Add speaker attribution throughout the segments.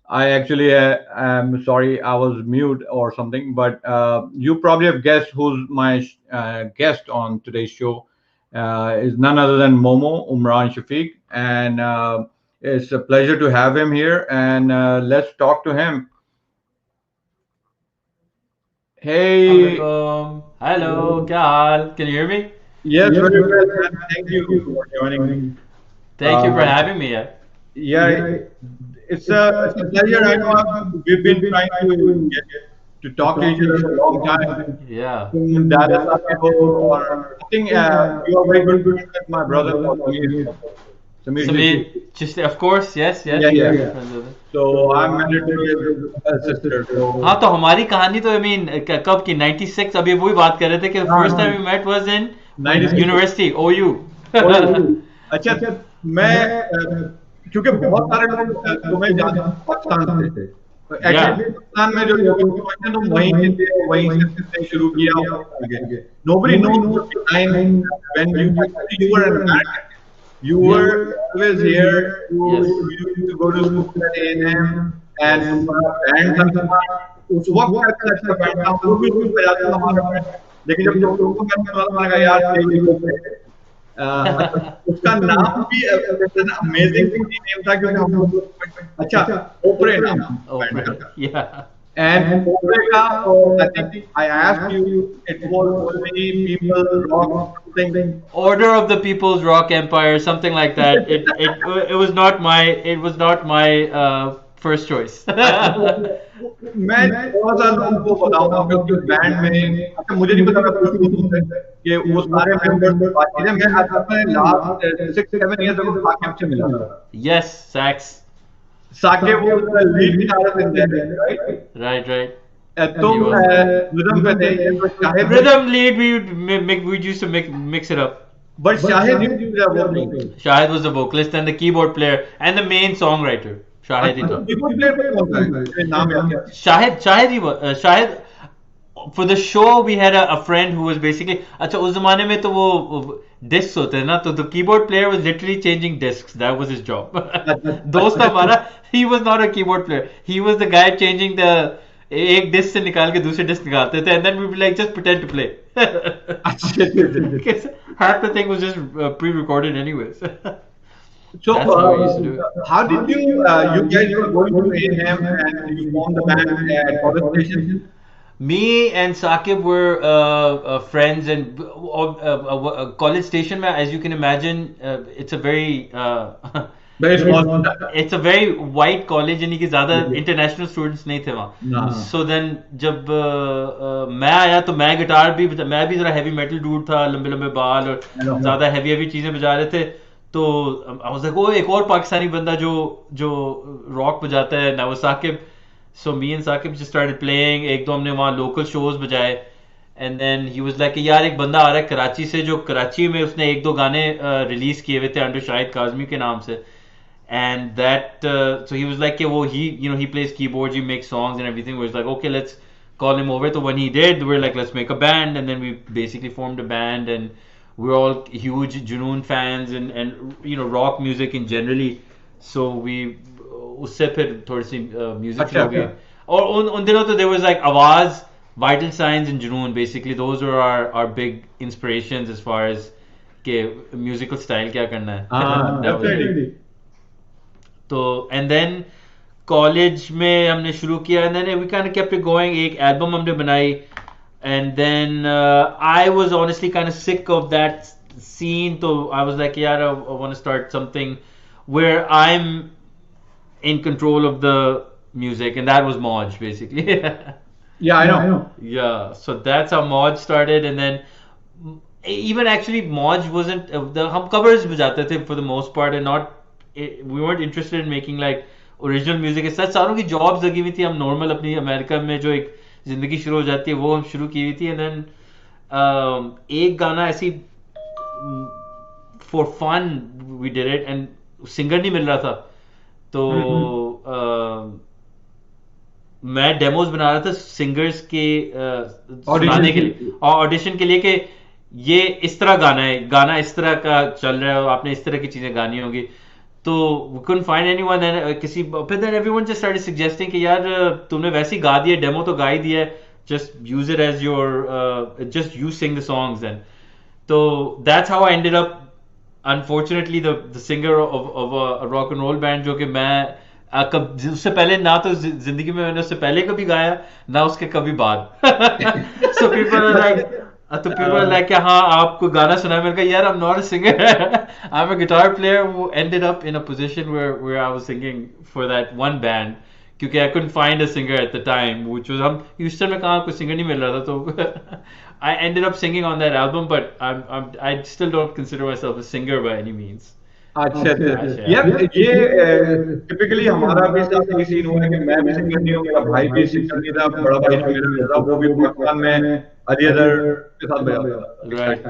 Speaker 1: I actually am sorry, I was mute or something, but you probably have guessed who's my guest on today's show. Is none other than Momo, Umran Shafique, and it's a pleasure to have him here. And let's talk to him. Hey,
Speaker 2: Assalamualaikum. Hello, क्या हाल? Can you hear me?
Speaker 1: yes, very well, man. Thank you for joining me.
Speaker 2: Thank you for
Speaker 1: Uh,
Speaker 2: having me.
Speaker 1: yeah, it's a pleasure. I know we've been trying to get to talk to each other for a long time.
Speaker 2: Yeah.
Speaker 1: In Dallas, or I think you are very good friends with my brother called Samir. Samir Joshi.
Speaker 2: Samir, just of course, yes,
Speaker 1: Yeah,
Speaker 2: yes, we
Speaker 1: yeah.
Speaker 2: are good friends with it.
Speaker 1: So I'm married to his sister.
Speaker 2: हाँ
Speaker 1: So
Speaker 2: तो हमारी कहानी तो I mean कब की 96 अभी वही बात कर रहे थे कि
Speaker 1: हाँ
Speaker 2: first time
Speaker 1: हाँ
Speaker 2: we met was in
Speaker 1: 96।
Speaker 2: university OU.
Speaker 1: O U अच्छा मैं क्योंकि बहुत सारे लोग तुम्हें जानते हैं पाकिस्तान से।
Speaker 2: Yeah.
Speaker 1: एक्चुअली पाकिस्तान में जो लोग समझते हैं तुम वहीं से थे, वहीं से तुमने शुरू किया और आगे। Nobody knows your behind when you actually you were an American. You were always here.
Speaker 2: Yes.
Speaker 1: You used to go to school at A&M, and तुम्हारा band था, उस वक्त मैं अच्छा अच्छा बैंड था, वो भी उसको बजाता था हमारा बैंड। लेकिन जब टोटो को मैंने सुना तो मैंने कहा यार ये तो है। अच्छा, उसका नाम भी अमेजिंग नेम था क्योंकि हम लोग अच्छा ओपरे नाम था बैंड का।
Speaker 2: Oprah. Yeah.
Speaker 1: And Opreka, or I think I asked you, it was only people rock something.
Speaker 2: Order of the People's Rock Empire, something like that. It was not my first choice.
Speaker 1: अच्छा तो मैं थोड़ा सा लोगों को बताऊंगा क्योंकि band में अच्छा मुझे नहीं पता मैं पूछूं तुमसे कि वो सारे मेंबर्स बाकी थे मैं आज तक मैं लास्ट 6 7 ईयर्स अगो साकिब से मिला था
Speaker 2: Yes, sax.
Speaker 1: साकिब वो lead guitarist in that right
Speaker 2: Right, right.
Speaker 1: तो
Speaker 2: He was.
Speaker 1: रिदम पे थे ये तो शाहिद भी
Speaker 2: Rhythm lead, we used to mix it up.
Speaker 1: But Shahid use the vocal
Speaker 2: Shahid was the vocalist and the keyboard player and the main songwriter. Shahid ही
Speaker 1: अच्छा
Speaker 2: था.
Speaker 1: Keyboard player पे कौन था मुझे नाम याद है
Speaker 2: Shahid he Shahid. For the show we had a friend who was basically अच्छा उस जमाने में तो वो discs होते हैं ना तो the keyboard player was literally changing discs. That was his job. दोस्त था हमारा. He was not a keyboard player. He was the guy changing the एक डिस्क से निकाल के दूसरे डिस्क निकालते थे and then we would like just pretend to play.
Speaker 1: अच्छा
Speaker 2: Because half the thing was just pre-recorded anyways.
Speaker 1: So,
Speaker 2: That's how we used to do it.
Speaker 1: how did you guys were going to A&M and you formed the band at College Station?
Speaker 2: Me and Saqib were friends, and College Station, mein, as you can imagine, it's a very
Speaker 1: Very small.
Speaker 2: it's a very white college, यानी कि ज़्यादा international students नहीं थे वहाँ.
Speaker 1: No.
Speaker 2: So then जब मैं आया तो मैं भी ज़रा heavy metal dude था, लंबे लंबे बाल और ज़्यादा heavy चीज़ें बजा रहे थे. तो I was like, oh एक और पाकिस्तानी बंदा जो rock बजाता है, ना वो Saqib. So me and Saqib just started playing. एक दो हमने वहाँ local shows बजाए. And then he was like यार एक बंदा आ रहा है कराची से जो कराची में उसने एक दो गाने रिलीज किए हुए थे अंडर शाहिद काजमी के नाम से. And that so he was like कि वो he plays keyboards, he makes songs and everything. We was like okay, let's call him over. So when he did, we were like let's make a band, and then we basically formed a band, and we're all huge Junoon fans and rock music in generally. So we उससे फिर थोड़ी सी music
Speaker 1: अच्छा
Speaker 2: हो गई.
Speaker 1: अच्छा
Speaker 2: और उन दिनों तो there was like आवाज, vital signs and Junoon. Basically those were our big inspirations as far as के musical style क्या करना है.
Speaker 1: हाँ
Speaker 2: That was it.
Speaker 1: definitely
Speaker 2: तो and then college में हमने शुरू किया and then we kind of kept it going. एक album हमने बनाई and then I was honestly kind of sick of that scene. So I was like यार I want to start something where I'm in control of the music, and that was Moj basically.
Speaker 1: yeah I know
Speaker 2: Yeah, so that's how Moj started, and then even actually Moj wasn't the hum covers बजाते थे for the most part, and not we weren't interested in making like original music. सच सारों की jobs लगी हुई थी. हम normal अपनी America में जो एक जिंदगी शुरू हो जाती है वो हम शुरू की हुई थी, and then एक गाना ऐसी for fun we did it, and singer नहीं मिल रहा था. तो मैं डेमोज बना रहा था सिंगर्स के सुनाने के लिए और ऑडिशन के लिए कि ये इस तरह गाना इस तरह का चल रहा है और आपने इस तरह की चीजें गानी होगी. तो we couldn't find anyone, किसी फिर then everyone just started suggesting कि यार तुमने वैसे ही गा दिया, डेमो तो गा ही दिया है, just use it as your just you sing the songs then. So that's how I ended up unfortunately the singer of a rock and roll band, जो कि मैं उससे पहले ना तो जिंदगी में मैंने उससे पहले कभी गाया ना उसके कभी बाद. So people are like तो people are like हाँ आपको गाना सुना. मैंने कहा यार I'm not a singer. I'm a guitar player who ended up in a position where I was singing for that one band क्योंकि I couldn't find a singer at the time, which was हम Houston में कहाँ कोई singer नहीं मिल रहा था. तो I ended up singing on that album, but I still don't consider myself a singer by any means.
Speaker 1: अच्छा अच्छा यार ये टिपिकली हमारा भी साथ यही सीन हुआ है कि मैं भी सिंगर नहीं हूँ, मेरा भाई भी सिंगर नहीं था, बड़ा भाई जो मेरा रजा वो भी पाकिस्तान में अली अदर के साथ बजाता था.
Speaker 2: Right.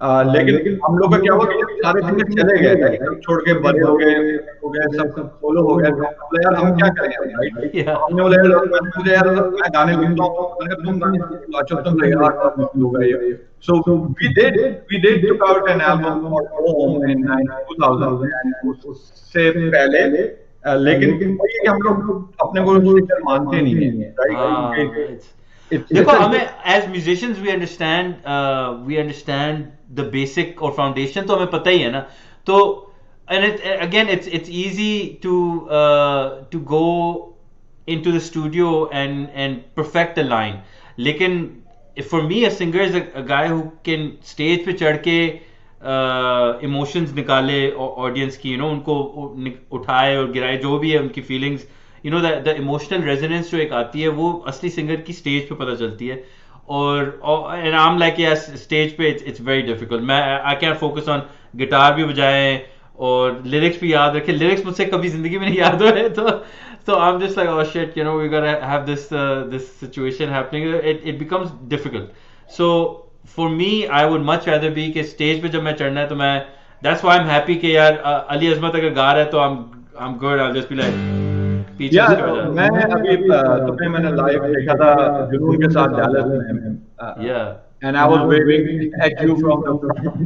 Speaker 1: लेकिन हम लोग का क्या हुआ कि जब सारे सिंगर चले गए सब छोड़ के बड़े हो गए सब सोलो हो गए तो हम बोले यार हम क्या करें राइट.
Speaker 2: Yeah.
Speaker 1: हमने बोला यार मुझे यार मैं गाने लिखता हूँ, मैंने कहा तुम गाने लिखो, अच्छा तुम यार बहुत मुश्किल होगा ये. So we did took out an album called Home in 2000 and उससे पहले लेकिन वही है कि हम लोग अपने को सिंगर मानते नहीं है, राइट?
Speaker 2: हाँ
Speaker 1: इट्स
Speaker 2: देखो
Speaker 1: इट्स
Speaker 2: हमें as musicians we understand the basic और फाउंडेशन तो हमें पता ही है ना, तो and again it's easy to go into the studio and perfect a line, लेकिन for me a singer is a guy who can stage पे चढ़ के इमोशंस निकाले ऑडियंस की, उनको उठाए और गिराए, जो भी है उनकी फीलिंग्स, द इमोशनल रेजोनेंस जो एक आती है वो असली सिंगर की स्टेज पे पता चलती है। और and I am like yes stage पे इट्स वेरी डिफिकल्ट, मैं I can focus on guitar भी बजाएं और लिरिक्स भी याद रखें, लिरिक्स मुझसे कभी जिंदगी में नहीं याद हुए, तो I'm just like, oh shit, we gotta have this situation happening. It becomes difficult. So for me, I would much rather be कि stage पे जब मैं चढ़ना है तो मैं, that's why I'm happy कि यार अली अजमत अगर गा रहा है तो I'm good. I'll just be like पीछे
Speaker 1: यार
Speaker 2: उसके बजा,
Speaker 1: मैं अभी तुम्हें मैंने लाइव देखा था जुनून के साथ डैलस में,
Speaker 2: yeah.
Speaker 1: and I was waving at you from the front,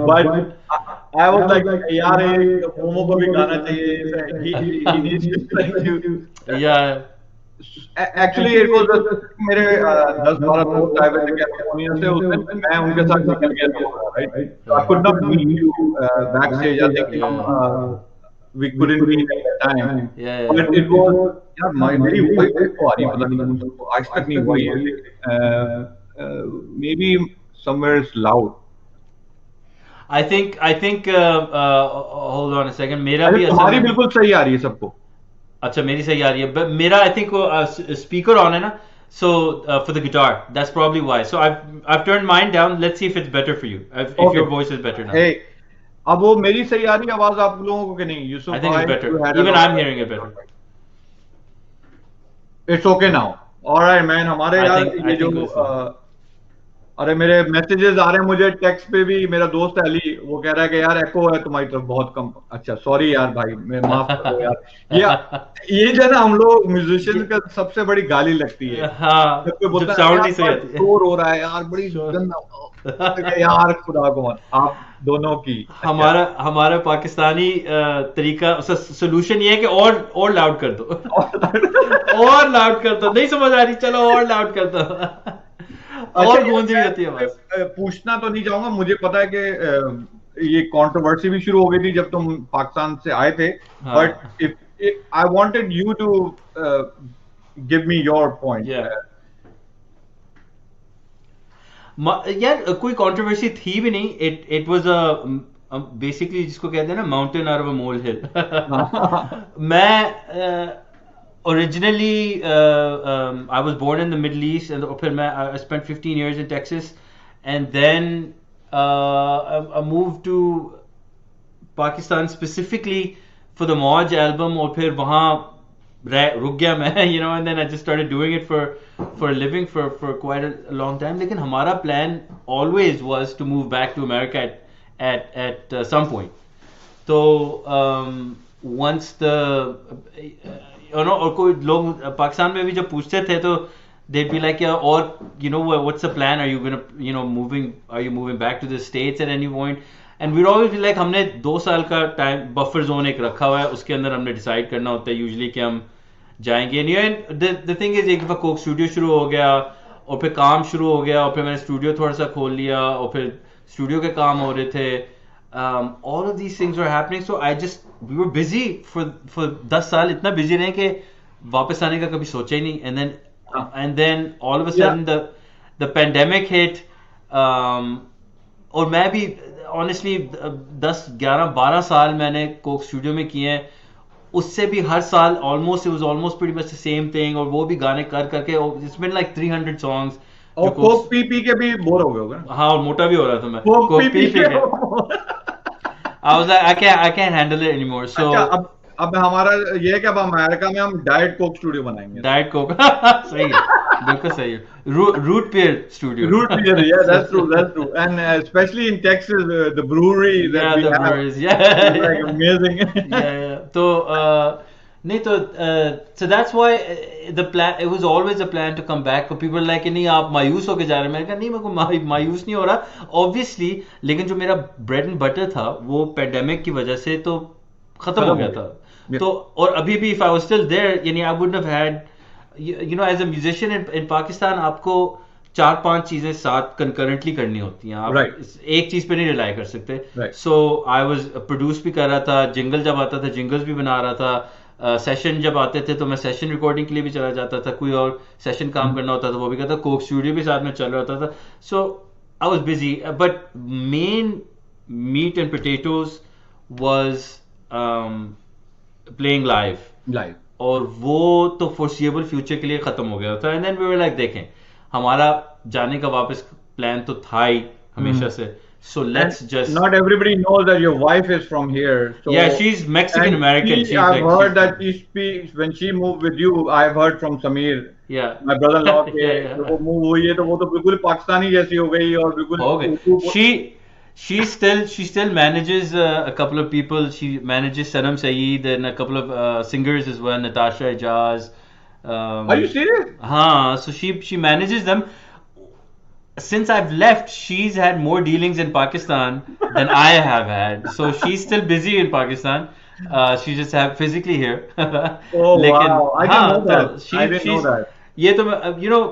Speaker 1: but I was like यार एक मोमो को भी गाना चाहिए, he needs to like to
Speaker 2: Yeah.
Speaker 1: Actually it was मेरे 10-12 दोस्त आए हुए थे कैलिफोर्निया से उस दिन, मैं उनके साथ निकल गया था वहाँ, right? I could not meet you backstage, I think we couldn't meet at that time,
Speaker 2: Yeah,
Speaker 1: but
Speaker 2: yeah.
Speaker 1: it was यार मेरी वॉइस को आ रही पता नहीं मुझको आज तक नहीं हुआ ये, maybe somewhere is loud.
Speaker 2: I think hold on a second, मेरा
Speaker 1: अच्छा
Speaker 2: भी असल
Speaker 1: तुम्हारी
Speaker 2: में,
Speaker 1: बिल्कुल सही आ रही है सबको।
Speaker 2: अच्छा मेरी सही आ रही है, but मेरा आई थिंक स्पीकर ऑन है ना, so for the guitar that's probably why, so I've turned mine down, let's see if it's better for you, if your
Speaker 1: Okay.
Speaker 2: voice is better now.
Speaker 1: Hey, अब वो मेरी सही आ रही है आवाज आप लोगों को कि नहीं?
Speaker 2: I
Speaker 1: यूसुफ
Speaker 2: think it's
Speaker 1: भाई,
Speaker 2: better,
Speaker 1: you had a
Speaker 2: even
Speaker 1: lot
Speaker 2: I'm
Speaker 1: of
Speaker 2: hearing it better.
Speaker 1: It's okay now, alright man. हमारे
Speaker 2: I
Speaker 1: यार
Speaker 2: think
Speaker 1: ये
Speaker 2: I
Speaker 1: जो
Speaker 2: think also.
Speaker 1: अरे मेरे मैसेजेस आ रहे हैं मुझे टेक्स्ट पे भी, मेरा दोस्त है अली, वो कह रहा है कि यार एको है तुम्हारी तरफ बहुत कम। अच्छा सॉरी यार भाई, मैं माफ कर दो यार। ये जो है ना हम लोग म्यूजिशियन का सबसे बड़ी गाली लगती है, जब
Speaker 2: हाँ
Speaker 1: कोई
Speaker 2: जब
Speaker 1: बोलता है
Speaker 2: साउंड
Speaker 1: यार
Speaker 2: नहीं सही
Speaker 1: बड़ा
Speaker 2: आती है।
Speaker 1: शोर हो रहा है यार, बड़ी
Speaker 2: Sure.
Speaker 1: गंदा यार, खुदा को मान आप दोनों की। अच्छा
Speaker 2: हमारा हमारा पाकिस्तानी तरीका सोल्यूशन ये है कि और लाउड कर दो, और लाउड कर दो, नहीं समझ आ रही चलो और लाउड कर दो,
Speaker 1: अच्छा
Speaker 2: और
Speaker 1: ये
Speaker 2: गूंज रही होती है
Speaker 1: मैं
Speaker 2: आवाज।
Speaker 1: पूछना तो नहीं चाहूंगा, मुझे पता है कि ये कंट्रोवर्सी भी शुरू हो गई थी जब तुम पाकिस्तान से आए थे, बट
Speaker 2: हाँ
Speaker 1: if I wanted you to give me your point.
Speaker 2: या यार कोई कंट्रोवर्सी थी भी नहीं, इट वाज अ बेसिकली जिसको कहते हैं ना माउंटेन आउट ऑफ अ मोल हिल। मैं originally I was born in the Middle East, and फिर मैं I spent 15 years in Texas, and then I moved to Pakistan specifically for the Moj album, और फिर वहाँ रुक गया मैं, and then I just started doing it for a living for quite a long time. लेकिन हमारा plan always was to move back to America at some point. तो once the और कोई लोग पाकिस्तान में भी जब पूछते थे तो they'd be like, yeah, or what's the plan, are you gonna are you moving back to the States at any point, and we'd always be like हमने 2 साल का टाइम बफर जोन एक रखा हुआ है, उसके अंदर हमने डिसाइड करना होता है यूजुअली कि हम जाएंगे। एंड द थिंग इज एक दफा कोक स्टूडियो शुरू हो गया और फिर काम शुरू हो गया और फिर मैंने स्टूडियो थोड़ा सा खोल लिया और फिर स्टूडियो के काम हो रहे थे, all of these things were happening, so we were busy for 10 साल, इतना busy रहे कि वापस आने का कभी सोचा ही नहीं, and then all of a sudden the pandemic hit, और मैं भी honestly 10 11 12 साल मैंने कोक स्टूडियो में किए हैं, उससे भी हर साल it was almost pretty much the same thing, और वो भी गाने कर करके it's been like 300 songs।
Speaker 1: और कोक पी के भी बोर हो गए होगे ना?
Speaker 2: हाँ और मोटा भी हो रहा था मैं
Speaker 1: कोक पी के।
Speaker 2: I was like I can't handle it anymore, so
Speaker 1: अच्छा अब हमारा ये है कि अब अमेरिका में हम डाइट कोक स्टूडियो बनाएंगे।
Speaker 2: डाइट कोक सही है, बिल्कुल सही है, root beer studio,
Speaker 1: Root beer, yeah, that's true, and especially in Texas, the brewery that we
Speaker 2: the
Speaker 1: have
Speaker 2: breweries,
Speaker 1: is like amazing.
Speaker 2: yeah. तो नहीं तो so that's why the plan, it was always a plan to come back, but people were like नहीं आप मायूस होके जा रहे हैं, मैंने कहा नहीं मेरे को मायूस नहीं हो रहा obviously, लेकिन जो मेरा ब्रेड एंड बटर था वो पेंडेमिक की वजह से तो खत्म हो गया था,
Speaker 1: Yep.
Speaker 2: तो और अभी भी if I was still there यानी I wouldn't have had you know as a musician in Pakistan आपको चार पांच चीजें साथ कंकरेंटली करनी होती हैं आप
Speaker 1: Right.
Speaker 2: एक चीज पे नहीं रिलाई कर सकते
Speaker 1: Right.
Speaker 2: So I was produce भी कर रहा था जिंगल जब आता था जिंगल्स भी बना रहा था सेशन जब आते थे तो मैं सेशन रिकॉर्डिंग के लिए भी चला जाता था कोई और सेशन काम
Speaker 1: Mhm.
Speaker 2: करना होता था वो भी करता कोक स्टूडियो भी साथ में चल रहा होता था so I was busy but main meat and potatoes was playing live
Speaker 1: Live.
Speaker 2: और वो तो फोर्सिएबल फ्यूचर के लिए खत्म हो गया था and then we were like देखें हमारा जाने का वापस प्लान तो था ही हमेशा
Speaker 1: Mhm.
Speaker 2: से सो
Speaker 1: And
Speaker 2: let's just
Speaker 1: not everybody knows that your wife is from here.
Speaker 2: या
Speaker 1: So,
Speaker 2: she is Mexican
Speaker 1: and
Speaker 2: American
Speaker 1: she,
Speaker 2: she is
Speaker 1: I've
Speaker 2: like she
Speaker 1: heard
Speaker 2: is
Speaker 1: that she speaks when she moved with you. I've heard from Samir,
Speaker 2: या
Speaker 1: my brother-in-law, के
Speaker 2: या
Speaker 1: जब वो move हुई है तो वो तो बिल्कुल पाकिस्तानी जैसी हो गई और बिल्कुल
Speaker 2: हो गए
Speaker 1: Urdu
Speaker 2: she still manages a couple of people she manages Sanam Saeed and a couple of singers as well Natasha Ijaz
Speaker 1: Are you
Speaker 2: um,
Speaker 1: serious?
Speaker 2: so she manages them since I've left, she's had more dealings in Pakistan than I have had. So she's still busy in Pakistan. She just have physically here.
Speaker 1: Oh
Speaker 2: लेकिन
Speaker 1: wow! I didn't know
Speaker 2: हाँ तो
Speaker 1: that. I didn't know
Speaker 2: she's
Speaker 1: that.
Speaker 2: ये तो you know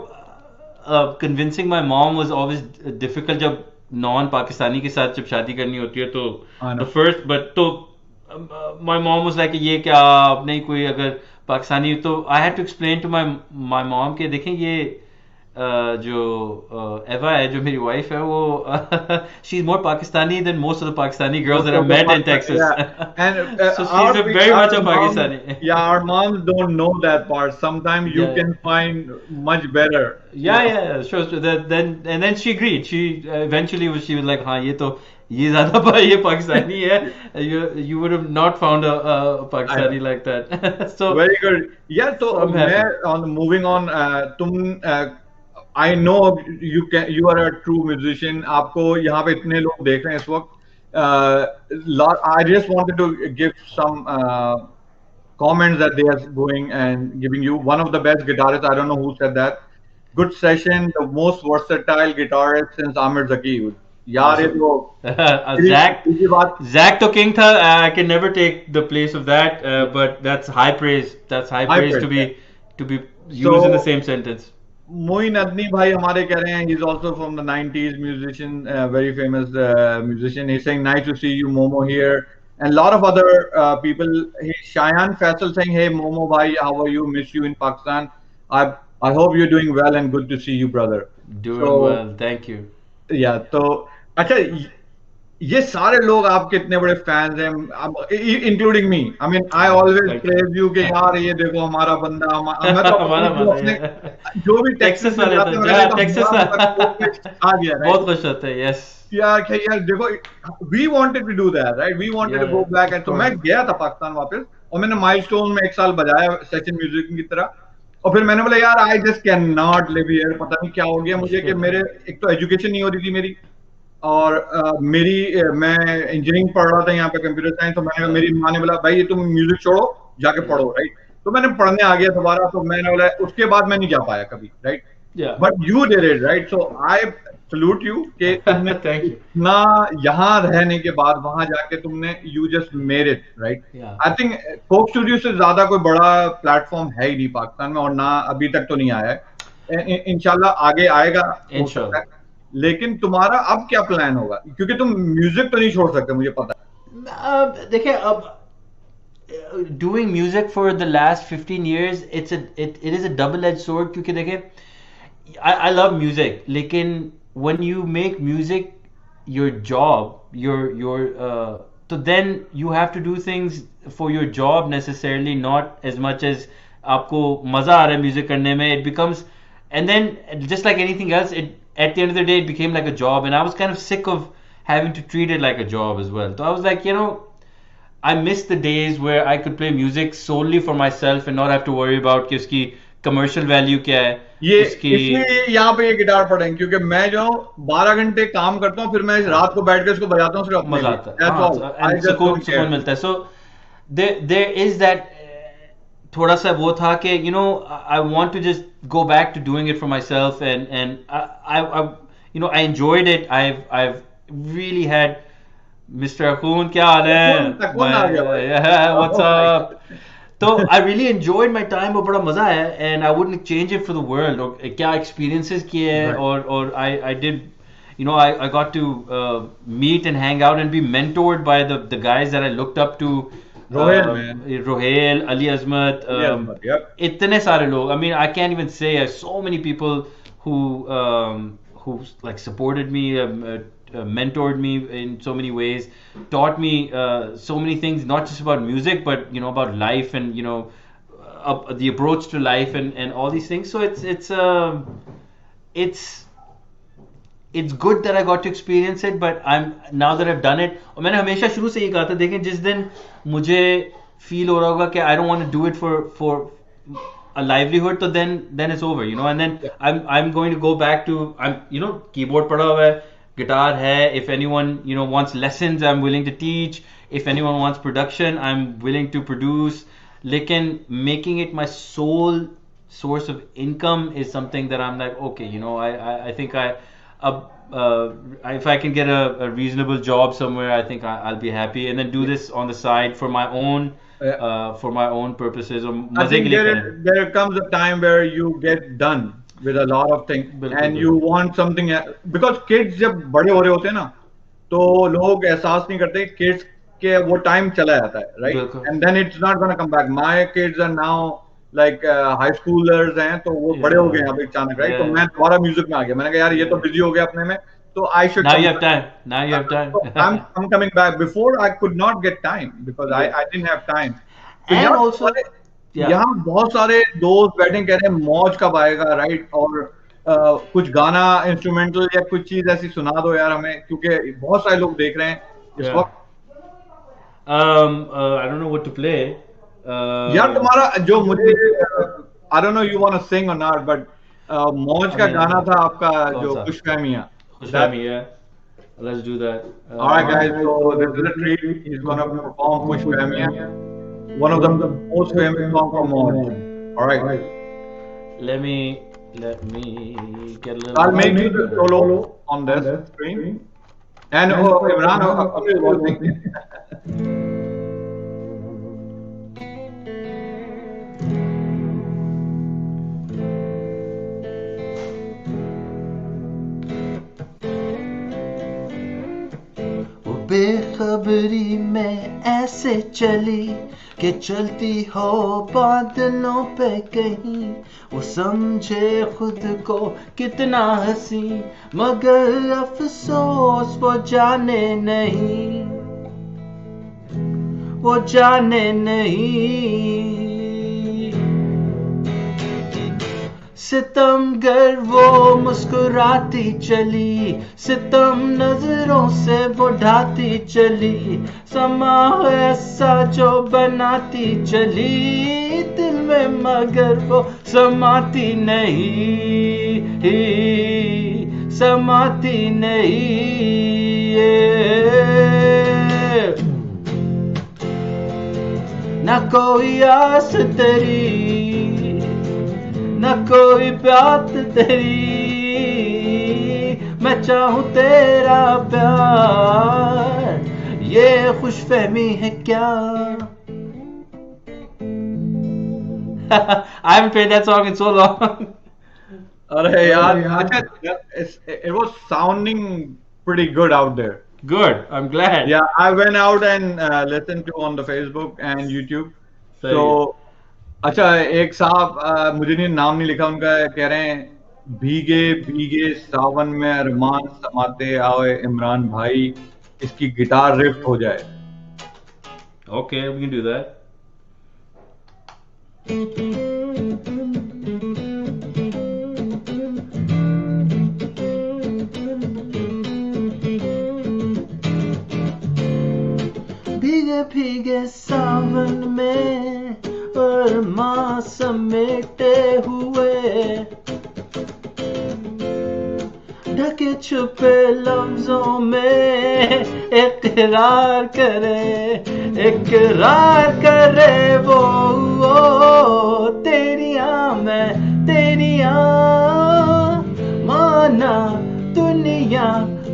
Speaker 2: convincing my mom was always difficult जब non Pakistani के साथ जब शादी करनी होती है तो
Speaker 1: I
Speaker 2: the
Speaker 1: know.
Speaker 2: first but तो my mom was like ये क्या आप नहीं कोई अगर पाकिस्तानी तो I had to explain to my mom कि देखें ये जो एवा है जो मेरी वाइफ है वो she is more Pakistani than most of the Pakistani girls that
Speaker 1: Most
Speaker 2: I've
Speaker 1: of the
Speaker 2: met in
Speaker 1: Pakistan,
Speaker 2: Texas.
Speaker 1: yeah. And
Speaker 2: So she's a very much
Speaker 1: our
Speaker 2: a
Speaker 1: mom,
Speaker 2: Pakistani.
Speaker 1: yeah, our moms don't know that part. Sometimes you
Speaker 2: Yeah,
Speaker 1: can find much better, you
Speaker 2: yeah,
Speaker 1: know.
Speaker 2: yeah, sure, sure. Then she agreed. She eventually she was like, हाँ ये तो ये ज्यादा ये पाकिस्तानी है. You would have not found a
Speaker 1: I know.
Speaker 2: Pakistani like that. So
Speaker 1: Very good. Yeah,
Speaker 2: so
Speaker 1: so
Speaker 2: I'm
Speaker 1: मैं
Speaker 2: happy.
Speaker 1: on moving on, I know you are a true musician. आपको यहाँ पे इतने लोग देख रहे हैं इस वक्त. I just wanted to give some comments that they are going and giving you. One of the best guitarists, I don't know who said that. Good session, the most versatile guitarist since Amir Zaki. यार ये
Speaker 2: Awesome.
Speaker 1: तो सीधी
Speaker 2: Zach,
Speaker 1: सीधी बात.
Speaker 2: Zach to King tha, I can never take the place of that, but that's high praise. That's high
Speaker 1: High
Speaker 2: praise
Speaker 1: praise, yeah.
Speaker 2: to be used in the
Speaker 1: So
Speaker 2: same sentence.
Speaker 1: Moin Adni bhai हमारे कह रहे हैं, he's also from the 90s musician, very famous musician. He's saying nice to see you Momo here, and a lot of other people. Shayan Faisal saying, hey Momo bhai, how are you, miss you in Pakistan. I I hope you're doing well and good to see you brother.
Speaker 2: Doing
Speaker 1: So
Speaker 2: well, thank you.
Speaker 1: या तो अच्छा, ये सारे लोग आपके इतने बड़े fans हैं, including me. I mean I always
Speaker 2: Thank you.
Speaker 1: Praise you कि यार ये देखो हमारा बंदा, मैं तो
Speaker 2: हमारा
Speaker 1: जो
Speaker 2: वाला
Speaker 1: अपने
Speaker 2: है
Speaker 1: जो भी टेक्सास
Speaker 2: टेक्सास
Speaker 1: में
Speaker 2: वाले
Speaker 1: जाते
Speaker 2: तो
Speaker 1: हैं, मैं
Speaker 2: जहाँ
Speaker 1: कहता हूँ
Speaker 2: टेक्सास
Speaker 1: हमारा बंदा कोक पे आ गया,
Speaker 2: बहुत
Speaker 1: राइट.
Speaker 2: खुश होते हैं यस
Speaker 1: यार कि यार देखो, we wanted to do that, right. We wanted
Speaker 2: या
Speaker 1: to go back, and
Speaker 2: of
Speaker 1: तो मैं
Speaker 2: कोर्स
Speaker 1: गया था पाकिस्तान वापस, और मैंने माइलस्टोन में एक साल बजाया सेशन म्यूजिक की तरह. और फिर मैंने बोला यार I just can not live here. पता नहीं क्या हो गया मुझे कि मेरे एक तो एजुकेशन नहीं हो रही थी मेरी, और मैं इंजीनियरिंग पढ़ रहा था यहाँ पे कंप्यूटर साइंस. तो मैंने, मेरी माँ ने बोला भाई ये तुम म्यूजिक छोड़ो, जाके पढ़ो, राइट. तो मैंने पढ़ने आ गया दोबारा. तो मैंने बोला, उसके बाद मैं नहीं जा पाया कभी, राइट.
Speaker 2: या
Speaker 1: but you did it, right. So I salute you कि तुमने
Speaker 2: थैंक यू
Speaker 1: इतना यहाँ रहने के बाद वहां जाके तुमने, you just made it, right.
Speaker 2: या
Speaker 1: आई थिंक कोक स्टूडियो से ज्यादा कोई बड़ा प्लेटफॉर्म है ही नहीं पाकिस्तान में, और ना अभी तक तो नहीं आया है. इंशाल्लाह आगे आएगा, हो सकता है.
Speaker 2: इंशाल्लाह
Speaker 1: लेकिन तुम्हारा अब क्या प्लान होगा, क्योंकि तुम म्यूजिक तो नहीं छोड़ सकते, मुझे पता
Speaker 2: देखिए अब doing music for the last 15 years it is a double edged sword क्योंकि देखिए I love music लेकिन when you make music your job so then you have to do things for your job necessarily not as much as आपको मजा आ रहा है music करने में it becomes and then just like anything else it at the end of the day it became like a job and I was kind of sick of having to treat it like a job as well so I was like I miss the days where I could play music solely for myself and not have to worry about कि उसकी commercial value क्या है
Speaker 1: ये
Speaker 2: उसकी
Speaker 1: इसलिए यहाँ पे ये गिटार पड़े हैं, क्योंकि मैं जो 12 घंटे काम करता हूँ, फिर मैं रात को बैठ के इसको बजाता हूँ सिर्फ अपने
Speaker 2: मजा
Speaker 1: लिए.
Speaker 2: आता है
Speaker 1: That's all.
Speaker 2: हाँ
Speaker 1: I
Speaker 2: and
Speaker 1: just
Speaker 2: सुकून
Speaker 1: don't
Speaker 2: सुकून
Speaker 1: care.
Speaker 2: मिलता है so there is that थोड़ा सा वो था कि I want to just go back to doing it for myself and I I enjoyed it I've really had mister अकून क्या हाल है?
Speaker 1: तकुन आ गया
Speaker 2: मैं
Speaker 1: भाई।
Speaker 2: What's
Speaker 1: oh my
Speaker 2: up? तो
Speaker 1: god.
Speaker 2: I really enjoyed my time और बड़ा मजा आया and I wouldn't change it for the world और क्या एक्सपीरियंसेस किए हैं
Speaker 1: राइट।
Speaker 2: और I did I got to meet and hang out and be mentored by the guys that I looked up to.
Speaker 1: Rohel man,
Speaker 2: Rohel, Ali Azmat,
Speaker 1: Ali Azmat, yep.
Speaker 2: इतने सारे लोग. I mean, I can't even say. So many people who who like supported me, mentored me in so many ways, taught me so many things, not just about music, but about life and the approach to life and all these things. So it's it's good that I got to experience it, but I'm now that I've done it. और मैंने हमेशा शुरू से ये कहा था, देखें जिस दिन मुझे फील हो रहा होगा कि I don't want to do it for a livelihood, तो then it's over, and then
Speaker 1: Yeah.
Speaker 2: I'm going to go back to keyboard पड़ा हुआ है, guitar है. If anyone wants lessons, I'm willing to teach. If anyone wants production, I'm willing to produce. लेकिन making it my sole source of income is something that I'm like, okay, I think if I can get a reasonable job somewhere, I think I'll be happy, and then do this on the side
Speaker 1: Yeah.
Speaker 2: for my own purposes और
Speaker 1: I
Speaker 2: मजे के
Speaker 1: think
Speaker 2: लिए
Speaker 1: there
Speaker 2: करें.
Speaker 1: there comes a time where you get done with a lot of things
Speaker 2: बिल्कुल
Speaker 1: and you
Speaker 2: बिल्कुल
Speaker 1: want something because kids जब बड़े हो रहे होते हैं ना, तो लोग एहसास नहीं करते kids के वो टाइम चला जाता है, right?
Speaker 2: बिल्कुल.
Speaker 1: And then it's not gonna come back. My kids are now like high schoolers हैं, तो वो बड़े हो गए हैं
Speaker 2: Yeah,
Speaker 1: अभी अचानक, right? तो
Speaker 2: yeah,
Speaker 1: मैं दोबारा म्यूजिक में आ गया, मैंने कहा यार ये तो
Speaker 2: yeah.
Speaker 1: बिजी हो गया अपने में, तो I should
Speaker 2: Now
Speaker 1: come
Speaker 2: you have
Speaker 1: back.
Speaker 2: time. Now you have time.
Speaker 1: So I'm coming back. Before I could not get time because I
Speaker 2: Yeah.
Speaker 1: I didn't have time. तो
Speaker 2: And
Speaker 1: यार
Speaker 2: also,
Speaker 1: तुम्हारे
Speaker 2: yeah.
Speaker 1: यहाँ बहुत सारे दोस्त बैठे कह रहे हैं मौज कब आएगा, राइट? और कुछ गाना इंस्ट्रूमेंटल या कुछ चीज ऐसी सुना दो यार हमें, क्योंकि बहुत सारे लोग देख रहे हैं इस
Speaker 2: Yeah.
Speaker 1: वक्त.
Speaker 2: I don't know what to play.
Speaker 1: यार
Speaker 2: Um,
Speaker 1: तुम्हारा जो मुझे I don't know you want to sing or not, but मौज
Speaker 2: I
Speaker 1: का
Speaker 2: mean,
Speaker 1: गाना था आपका
Speaker 2: कौन
Speaker 1: जो
Speaker 2: सा?
Speaker 1: खुशफहमियां.
Speaker 2: खुशफहमी, yeah. Let's do that.
Speaker 1: Alright
Speaker 2: Alright,
Speaker 1: guys,
Speaker 2: guys.
Speaker 1: so
Speaker 2: So
Speaker 1: this
Speaker 2: this
Speaker 1: is a
Speaker 2: is a
Speaker 1: treat.
Speaker 2: treat.
Speaker 1: He's
Speaker 2: He's
Speaker 1: gonna
Speaker 2: gonna
Speaker 1: perform
Speaker 2: perform
Speaker 1: Kushfehmiya,
Speaker 2: Kushfehmiya,
Speaker 1: one of the
Speaker 2: one of the
Speaker 1: most
Speaker 2: most
Speaker 1: famous
Speaker 2: famous
Speaker 1: songs from
Speaker 2: songs from
Speaker 1: Moj.
Speaker 2: Momo.
Speaker 1: Alright,
Speaker 2: Alright. Let me get a little.
Speaker 1: I'll
Speaker 2: I'll
Speaker 1: make you
Speaker 2: make
Speaker 1: the
Speaker 2: you the
Speaker 1: solo
Speaker 2: solo
Speaker 1: on
Speaker 2: on
Speaker 1: this
Speaker 2: this
Speaker 1: screen.
Speaker 2: screen.
Speaker 1: And
Speaker 2: And
Speaker 1: Imran,
Speaker 2: Imran,
Speaker 1: अपनी आवाज नहीं.
Speaker 2: वो बेखबरी में ऐसे चली कि चलती हो बादलों पे कहीं. वो समझे खुद को कितना हंसी, मगर अफसोस वो जाने नहीं, वो जाने नहीं. सितमगर वो मुस्कुराती चली, सितम नजरों से वो ढाती चली, समा ऐसा जो बनाती चली दिल में, मगर वो समाती नहीं, समाती नहीं. ना कोई आस तेरी, ना कोई बात तेरी, मैं चाहूं तेरा प्यार, ये खुशफहमी है क्या? I haven't played that song in so long.
Speaker 1: अरे यार, अच्छा, it was sounding pretty good out there.
Speaker 2: Good, I'm glad.
Speaker 1: Yeah, I went out and listened to on the Facebook and YouTube.
Speaker 2: सही
Speaker 1: So,
Speaker 2: है.
Speaker 1: अच्छा, एक साहब मुझे नहीं नाम नहीं लिखा उनका, कह रहे हैं भीगे भीगे सावन में अरमान समाते आए इमरान भाई, इसकी गिटार रिफ्ट हो जाए.
Speaker 2: Okay, we can do that. भीगे भीगे सावन में अरमां समेटे हुए, ढके छुपे लफ्जों में इकरार करे, इकरार करे वो तेरियां मैं तेरियां, माना दुनिया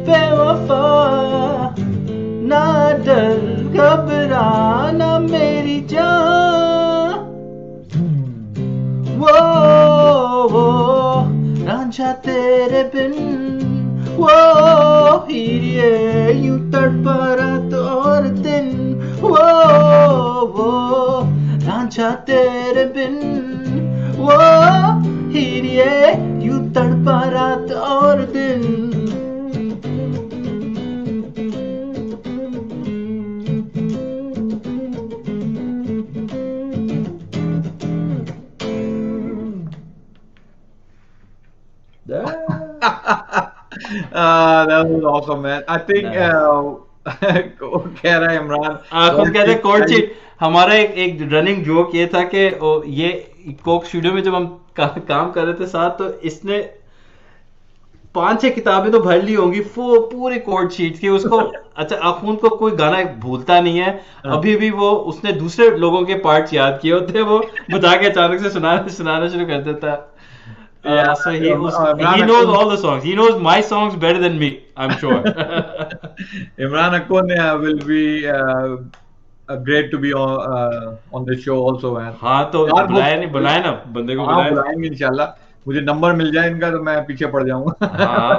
Speaker 2: बेवफा, ना तेरे बिन वो हीरे यूं तड़पा रात और दिन वो रांझा तेरे बिन वो हीरे यूं तड़पा रात और दिन.
Speaker 1: That was awesome, man. I think
Speaker 2: Nice.
Speaker 1: कह रहा है इमरान
Speaker 2: खुद
Speaker 1: बहुत
Speaker 2: कहते हैं
Speaker 1: ठीक
Speaker 2: कोर्ट
Speaker 1: है।
Speaker 2: चीट. हमारा एक रनिंग जोक ये था कि ये कोक स्टूडियो में जब हम काम कर रहे थे साथ, तो इसने 5-6 किताबें तो भर ली होंगी पूरी कोर्ट शीट की उसको. अच्छा, अखून को कोई गाना भूलता नहीं है.
Speaker 1: हाँ।
Speaker 2: अभी भी वो उसने दूसरे लोगों के पार्ट्स याद किए होते हैं, वो बता के अचानक से सुनाना शुरू कर देता है.
Speaker 1: Yeah,
Speaker 2: So he
Speaker 1: Imran
Speaker 2: knows
Speaker 1: अक्कुन
Speaker 2: all the songs. He knows my songs better than me, I'm sure.
Speaker 1: Imran Akkun will be great to be on the show also, man.
Speaker 2: हाँ, तो
Speaker 1: यार वो
Speaker 2: बुलाया नहीं, बुलाया ना बंदे को,
Speaker 1: हाँ
Speaker 2: बुलाया.
Speaker 1: बुलाएंगे इंशाल्लाह. मुझे नंबर मिल जाए इनका तो मैं पीछे पड़ जाऊंगा.
Speaker 2: हाँ,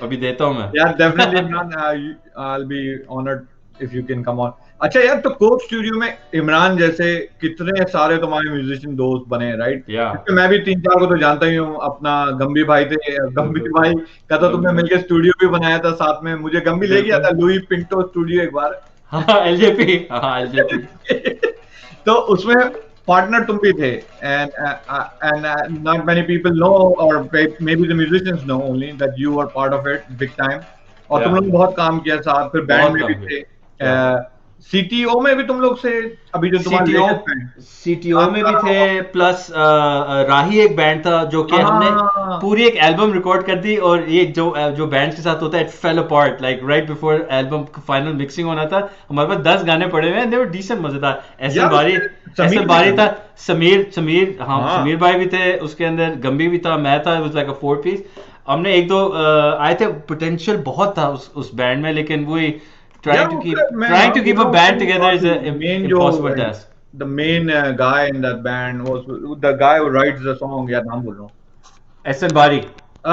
Speaker 2: अभी देता हूँ मैं.
Speaker 1: यार definitely Imran, I'll be honored if you can come on. अच्छा यार, तो कोक स्टूडियो में इमरान जैसे कितने सारे तुम्हारे म्यूजिशियन दोस्त बने हैं, राइट?
Speaker 2: या
Speaker 1: क्योंकि मैं भी 3-4 को तो जानता ही हूँ. अपना गंभी भाई थे, गंभी भाई का तो तुमने मिलकर स्टूडियो भी बनाया था साथ में. मुझे गंभी ले गया
Speaker 2: बिल्कुल.
Speaker 1: था लुई पिंटो स्टूडियो एक बार.
Speaker 2: हाँ, एलजेपी. हाँ, एलजेपी.
Speaker 1: तो उसमें पार्टनर तुम भी थे. And not many people know, और maybe the musicians know only that you were part of it big time. और तुम
Speaker 2: या
Speaker 1: लोग बहुत काम किया साथ, फिर बैंड
Speaker 2: बहुत
Speaker 1: में भी
Speaker 2: कम
Speaker 1: थे.
Speaker 2: किया. या
Speaker 1: सीटीओ में भी तुम लोग से, अभी जो तुम्हारा
Speaker 2: सीटीओ
Speaker 1: लेटेस्ट बैंड
Speaker 2: सीटीओ में भी थे.
Speaker 1: आपका.
Speaker 2: प्लस राही एक बैंड था जो कि हमने
Speaker 1: हाँ
Speaker 2: पूरी एक एल्बम रिकॉर्ड कर दी, और ये जो बैंड के साथ होता है, it fail apart like right before album final mixing होना था. हमारे पास 10 गाने पड़े हुए हैं, दे वर डिसेंट, मजेदार.
Speaker 1: यार,
Speaker 2: एसएल बारी था, समीर, हाँ,
Speaker 1: हाँ
Speaker 2: समीर भाई भी थे उसके अंदर, गंभी भी था, मैं था. It was like a 4 piece. हमने एक दो आए थे. पोटेंशियल बहुत था उस बैंड में, लेकिन वही
Speaker 1: यार, मैं
Speaker 2: trying
Speaker 1: नाम
Speaker 2: to
Speaker 1: बोल
Speaker 2: keep
Speaker 1: रहा
Speaker 2: a
Speaker 1: हूँ
Speaker 2: band together is an
Speaker 1: main जो
Speaker 2: impossible task.
Speaker 1: the main guy in that band was the guy who writes the song. यार नाम बोल रहा हूँ.
Speaker 2: एसएल बारी.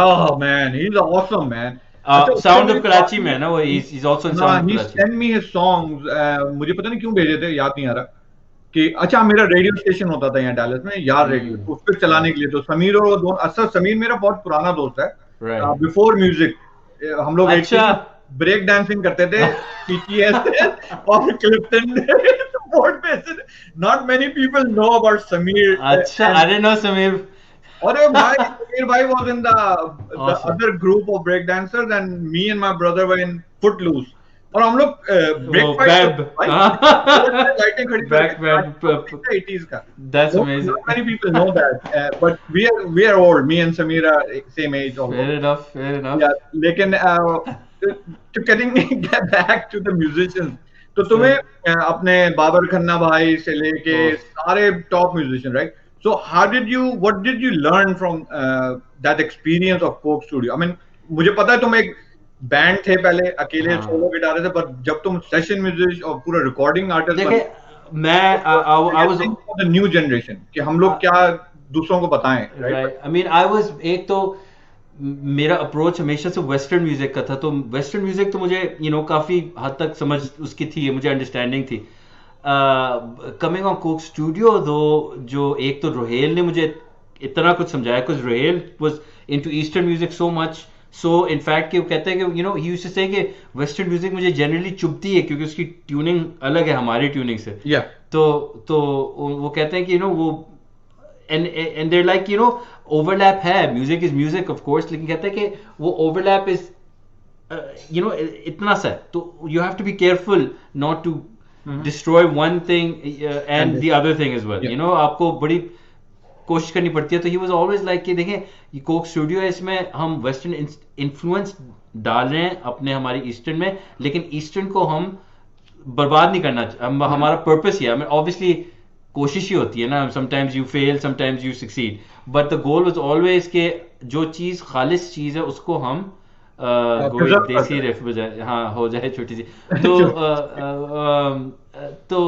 Speaker 1: Oh man, he's awesome, man. अच्छा, उससे
Speaker 2: साउंड
Speaker 1: मेरी
Speaker 2: ऑफ
Speaker 1: बात
Speaker 2: कराची में
Speaker 1: हुई.
Speaker 2: है ना वो. he's also in
Speaker 1: हाँ,
Speaker 2: sound of
Speaker 1: he
Speaker 2: Karachi.
Speaker 1: sent me his songs. मुझे पता नहीं क्यों भेजे थे, याद नहीं आ रहा. कि अच्छा, मेरा रेडियो स्टेशन होता था यहाँ डैलस में, यार रेडियो,
Speaker 2: हम्म.
Speaker 1: उस पर चलाने के लिए. तो समीर और वो दोनों, अच्छा समीर मेरा बहुत पुराना दोस्त है.
Speaker 2: राइट.
Speaker 1: बिफोर म्यूजिक हम लोग एक
Speaker 2: अच्छा.
Speaker 1: ब्रेक डांसिंग करते थे पीटीएस और क्लिफ्टन बोर्ड पे. Not many people know about Sameer.
Speaker 2: अच्छा, अरे नो समीर.
Speaker 1: अरे भाई, समीर भाई was in the
Speaker 2: Awesome.
Speaker 1: other group of break dancers, and me and my brother were in Footloose. और हम लोग ब्रेक
Speaker 2: वो
Speaker 1: फाइट
Speaker 2: वेब.
Speaker 1: करते भाई, लाइटें खड़ी
Speaker 2: बैक
Speaker 1: करके
Speaker 2: वेब.
Speaker 1: 80s का.
Speaker 2: That's
Speaker 1: No,
Speaker 2: amazing.
Speaker 1: not many people know that, but we are old. Me and Samir are same age also.
Speaker 2: Fair enough, fair enough.
Speaker 1: Yeah, लेकिन to get back to the musicians, तो तुम्हें अपने बाबर खन्ना भाई से लेके सारे top musician, right? So what did you learn from that experience of Coke Studio? I mean, मुझे पता है तुम एक बैंड थे पहले, अकेले सोलो गिटार थे, पर जब तुम सेशन म्यूजिक और पूरा रिकॉर्डिंग आर्टिस्ट बने,
Speaker 2: देखिए, मैं I was
Speaker 1: the new generation कि हम लोग क्या दूसरों को बताएं, right?
Speaker 2: right. I mean, I was एक तो मेरा अप्रोच हमेशा से वेस्टर्न म्यूजिक का था. तो वेस्टर्न म्यूजिक तो मुझे काफी हद तक समझ उसकी थी, मुझे अंडरस्टैंडिंग थी. कमिंग ऑन कोक स्टूडियो दो, जो एक तो रोहेल ने मुझे इतना कुछ समझाया, कुछ Rohel was into eastern music so much. So in fact कि वो कहते हैं कि ही यूज्ड टू से कि वेस्टर्न म्यूजिक मुझे जनरली चुभती है क्योंकि उसकी ट्यूनिंग अलग है हमारी ट्यूनिंग से. तो वो कहते हैं कि वो एंड देयर लाइक ओवरलैप है. Music is music of course, लेकिन कहते हैं कि वो ओवरलैप इज इतना सा है, तो you have to be careful not to destroy one thing and the other thing as well. आपको बड़ी कोशिश करनी पड़ती है. तो ही वाज ऑलवेज लाइक कि देखें, ये कोक स्टूडियो है, इसमें हम वेस्टर्न इन्फ्लुएंस डाल रहे हैं अपने हमारी ईस्टर्न में, लेकिन ईस्टर्न को हम बर्बाद नहीं करना. हमारा पर्पस ही है. ऑब्वियसली कोशिश ही होती है ना, sometimes you fail, sometimes you succeed, but the goal was always के जो चीज खालिस चीज है उसको हम कोई देसी रिफ बजाए, हाँ, हो जाए छोटी सी. तो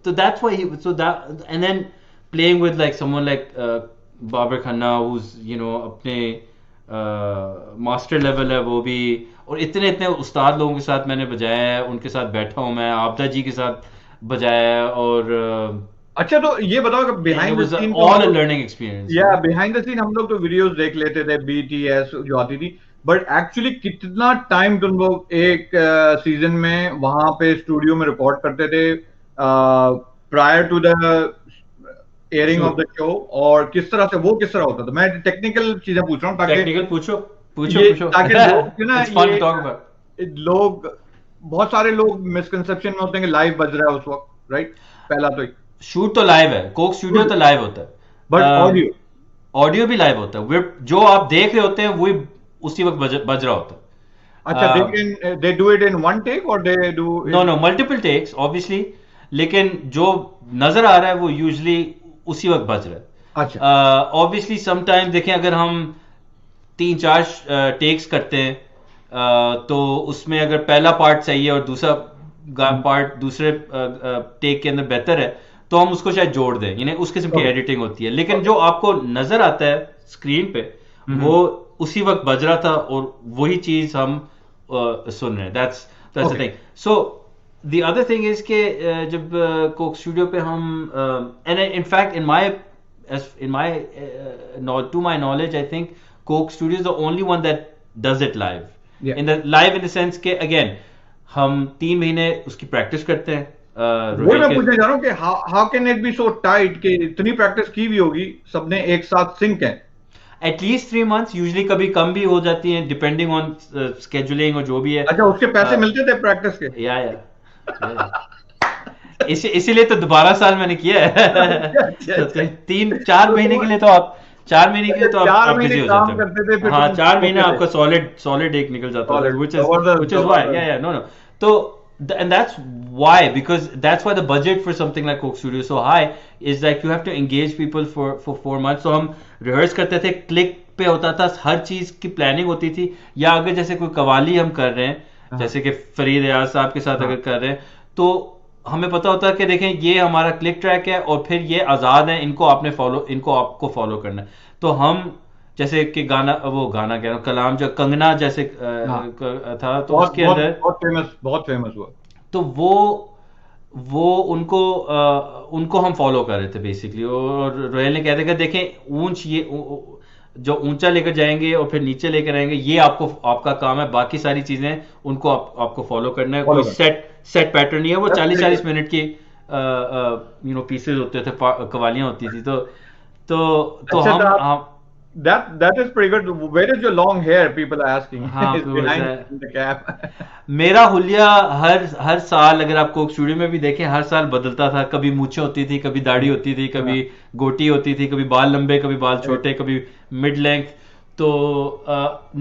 Speaker 2: that's why, so that, and then playing with like someone like Babar Khanna अपने मास्टर लेवल है वो भी, और इतने इतने उस्ताद लोगों के साथ मैंने बजाया है, उनके साथ बैठा हूँ मैं, आपदा जी के साथ बजाया है, और
Speaker 1: अच्छा, तो ये बताओ कि
Speaker 2: and it
Speaker 1: behind the
Speaker 2: was
Speaker 1: scene तो हम
Speaker 2: ऑल अ
Speaker 1: लोग,
Speaker 2: लर्निंग एक्सपीरियंस
Speaker 1: या बिहाइंड द सीन हम लोग तो वीडियोस देख लेते थे, बीटीएस जो आती थी, बट एक्चुअली कितना टाइम तुम लोग एक सीजन में वहां पे स्टूडियो में रिकॉर्ड करते थे prior to the airing of the
Speaker 2: shoot.
Speaker 1: Show, और किस तरह से वो किस तरह होता था? मैं टेक्निकल चीजें पूछ रहा हूँ ताकि
Speaker 2: टेक्निकल पूछो, पूछो
Speaker 1: ये,
Speaker 2: पूछो।
Speaker 1: ताकि लोग जो ना
Speaker 2: इट्स फन टू
Speaker 1: ये
Speaker 2: टॉक अबाउट।
Speaker 1: लोग, बहुत सारे लोग मिसकंसेप्शन में होते हैं कि लाइव बज रहा है उस वक्त, राइट? पहला तो
Speaker 2: शूट तो लाइव है, कोक स्टूडियो तो लाइव होता
Speaker 1: बट
Speaker 2: है,
Speaker 1: ऑडियो,
Speaker 2: ऑडियो भी लाइव होता है, जो आप देख रहे होते हैं वही उसी वक्त बज रहा होता
Speaker 1: अच्छा,
Speaker 2: है।
Speaker 1: They do it in one take और they do
Speaker 2: no
Speaker 1: in,
Speaker 2: no, multiple takes obviously, लेकिन जो नजर आ रहा है वो यूजली उसी वक्त बज रहा
Speaker 1: अच्छा,
Speaker 2: है। ऑब्वियसली समटाइम देखें, अगर हम 3-4 टेक्स करते हैं, तो उसमें अगर पहला पार्ट सही है और दूसरा पार्ट दूसरे टेक के अंदर बेहतर है, तो हम उसको शायद जोड़ दें, यानी उस किस्म की
Speaker 1: ओके,
Speaker 2: एडिटिंग होती है, लेकिन जो आपको नजर आता है स्क्रीन पे वो
Speaker 1: हम्म,
Speaker 2: उसी वक्त बज रहा था, और वही चीज हम सुन रहे हैं। That's the
Speaker 1: okay,
Speaker 2: thing. So the other thing is के जब कोक स्टूडियो पे हम, and in fact in my to my knowledge, I think Coke Studio is the only one that does it live.
Speaker 1: या
Speaker 2: In the sense के again हम 3 महीने उसकी practice करते हैं,
Speaker 1: वही
Speaker 2: रोहेल
Speaker 1: मैं
Speaker 2: के।
Speaker 1: पूछने जा रहा हूँ कि how can it be so tight कि इतनी प्रैक्टिस की भी होगी, सबने एक साथ सिंक है?
Speaker 2: एटलीस्ट 3 months, यूजली कभी कम भी हो जाती हैं डिपेंडिंग ऑन स्केजुलिंग और जो भी है।
Speaker 1: अच्छा, उसके पैसे मिलते थे प्रैक्टिस के?
Speaker 2: या इसीलिए तो दोबारा साल मैंने किया है।
Speaker 1: अच्छा, अच्छा,
Speaker 2: तो
Speaker 1: अच्छा।
Speaker 2: 3-4 महीने
Speaker 1: तो
Speaker 2: के लिए तो आप 4 महीने के लिए तो
Speaker 1: चार
Speaker 2: आप
Speaker 1: महीने
Speaker 2: बिजी हो जाते
Speaker 1: काम
Speaker 2: हो।
Speaker 1: करते थे, फिर
Speaker 2: हाँ,
Speaker 1: तुम
Speaker 2: 4 महीने
Speaker 1: होते थे?
Speaker 2: आपका सॉलिड सॉलिड एक निकल जाता था,
Speaker 1: Solid,
Speaker 2: which is
Speaker 1: जबरदस्त,
Speaker 2: which is why,
Speaker 1: जबरदस्त।
Speaker 2: no no, तो and that's why the budget for something like Coke Studio is so high, is that you have to engage people for 4 months. तो हम rehearse करते थे, click पे होता था, हर चीज की प्लानिंग होती थी, या अगर जैसे कोई कवाली हम कर रहे हैं,
Speaker 1: हाँ,
Speaker 2: जैसे कि फरीद रियाज साहब के साथ
Speaker 1: हाँ,
Speaker 2: अगर कर रहे हैं, तो हमें पता होता है कि देखें ये हमारा क्लिक ट्रैक है, और फिर ये आज़ाद है, इनको आपको फॉलो करना है। तो हम जैसे कि गाना, वो गाना कह रहा हूँ, कलाम जो कंगना जैसे
Speaker 1: हाँ,
Speaker 2: था, तो
Speaker 1: बहुत
Speaker 2: उसके
Speaker 1: बहुत
Speaker 2: अंदर
Speaker 1: बहुत फेमस हुआ।
Speaker 2: तो वो उनको हम फॉलो कर रहे थे बेसिकली, और रोयल ने कहते कि देखें ऊंच ये जो ऊंचा लेकर जाएंगे और फिर नीचे लेकर आएंगे, ये आपका काम है, बाकी सारी चीजें उनको आपको फॉलो करना है। कोई
Speaker 1: फॉलो कर,
Speaker 2: सेट पैटर्न नहीं है, वो
Speaker 1: दैट्स
Speaker 2: चालीस
Speaker 1: वेरी
Speaker 2: चालीस
Speaker 1: गुड।
Speaker 2: मिनट की पीसेज होते थे, कवालियां होती थी, तो तो
Speaker 1: अच्छा, तो आप,
Speaker 2: हम
Speaker 1: that is pretty good. Where is your long hair? People are asking.
Speaker 2: हाँ,
Speaker 1: It's
Speaker 2: फिर
Speaker 1: behind in the cap.
Speaker 2: मेरा हुलिया हर हर साल, अगर आपको स्टूडियो में भी देखें, हर साल बदलता था। कभी मूछें होती थी, कभी दाढ़ी होती थी,
Speaker 1: हाँ,
Speaker 2: कभी गोटी होती थी, कभी बाल लंबे, कभी बाल
Speaker 1: right.
Speaker 2: छोटे, कभी मिड लेंथ। तो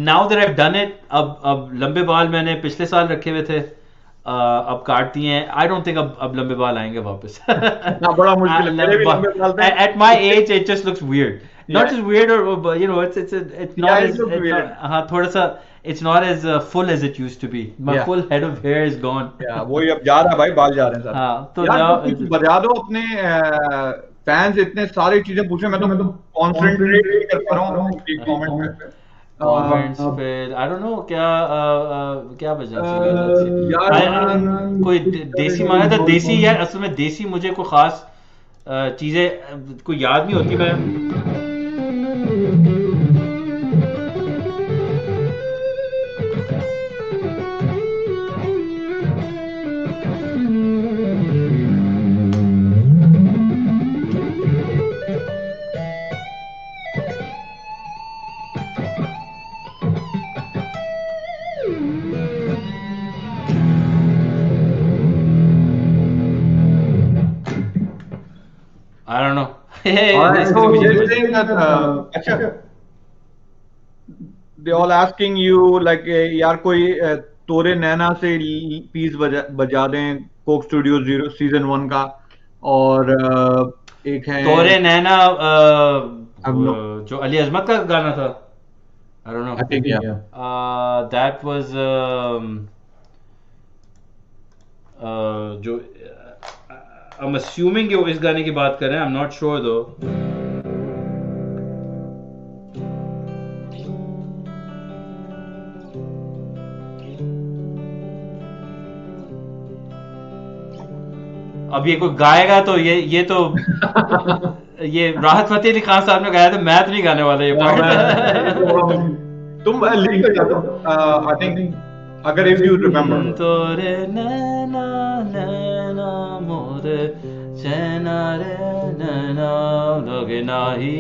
Speaker 2: now that I done it, अब लंबे बाल मैंने पिछले साल रखे हुए थे, अब काट दिए हैं। आई डोंट थिंक अब लंबे बाल आएंगे वापस।
Speaker 1: हाँ, बड़ा मुश्किल है, मेरे भी लंबे बाल थे।
Speaker 2: At my age it just looks weird, not
Speaker 1: Yeah,
Speaker 2: just weird, और it's
Speaker 1: yeah,
Speaker 2: not
Speaker 1: it
Speaker 2: as
Speaker 1: looks
Speaker 2: it's
Speaker 1: weird.
Speaker 2: not, हाँ, थोड़ा सा it's not as full as it used to be. My
Speaker 1: Yeah,
Speaker 2: full head of hair is gone.
Speaker 1: yeah, वही अब जा रहा है भाई, बाल जा रहे हैं सारे।
Speaker 2: हाँ, तो
Speaker 1: यार, तो
Speaker 2: now
Speaker 1: कुछ बजा दो अपने फैंस, इतने सारी चीजें पूछे, मैं तो कॉन्सेंट्रेट नहीं कर पा रहा हूँ आपके कमेंट पे।
Speaker 2: comments
Speaker 1: अ,
Speaker 2: पे I don't know क्या बजना चाहिए। let's see,
Speaker 1: यार,
Speaker 2: कोई देसी मांगा था, देसी यार, असल में देसी मुझे कोई खास चीजें कोई याद नहीं होती। मैं I don't know।
Speaker 1: all right,
Speaker 2: इसके लिए
Speaker 1: so
Speaker 2: मुझे
Speaker 1: they're saying that, अच्छा, they all asking you like, यार कोई तोरे नैना से पीस बजा दें, कोक स्टूडियो 0 सीजन 1 का, और एक है,
Speaker 2: तोरे नैना,
Speaker 1: हम लोग,
Speaker 2: जो अली अजमत का गाना था। I don't know।
Speaker 1: I think, या
Speaker 2: that was जो I'm assuming कि वो इस गाने की बात कर रहे हैं, I'm not sure though। अब ये कोई गाएगा तो ये तो ये राहत फतेह अली खान साहब ने गाया था, मैं तो नहीं गाने वाला ये
Speaker 1: मैं ये तो बड़ा
Speaker 2: पार्ट।
Speaker 1: तुम लिख लो या तो आई थिंक अगर इफ यू रिमेम्बर
Speaker 2: तोरे नैना नैना मोरे चैना रे नैना लगे नाही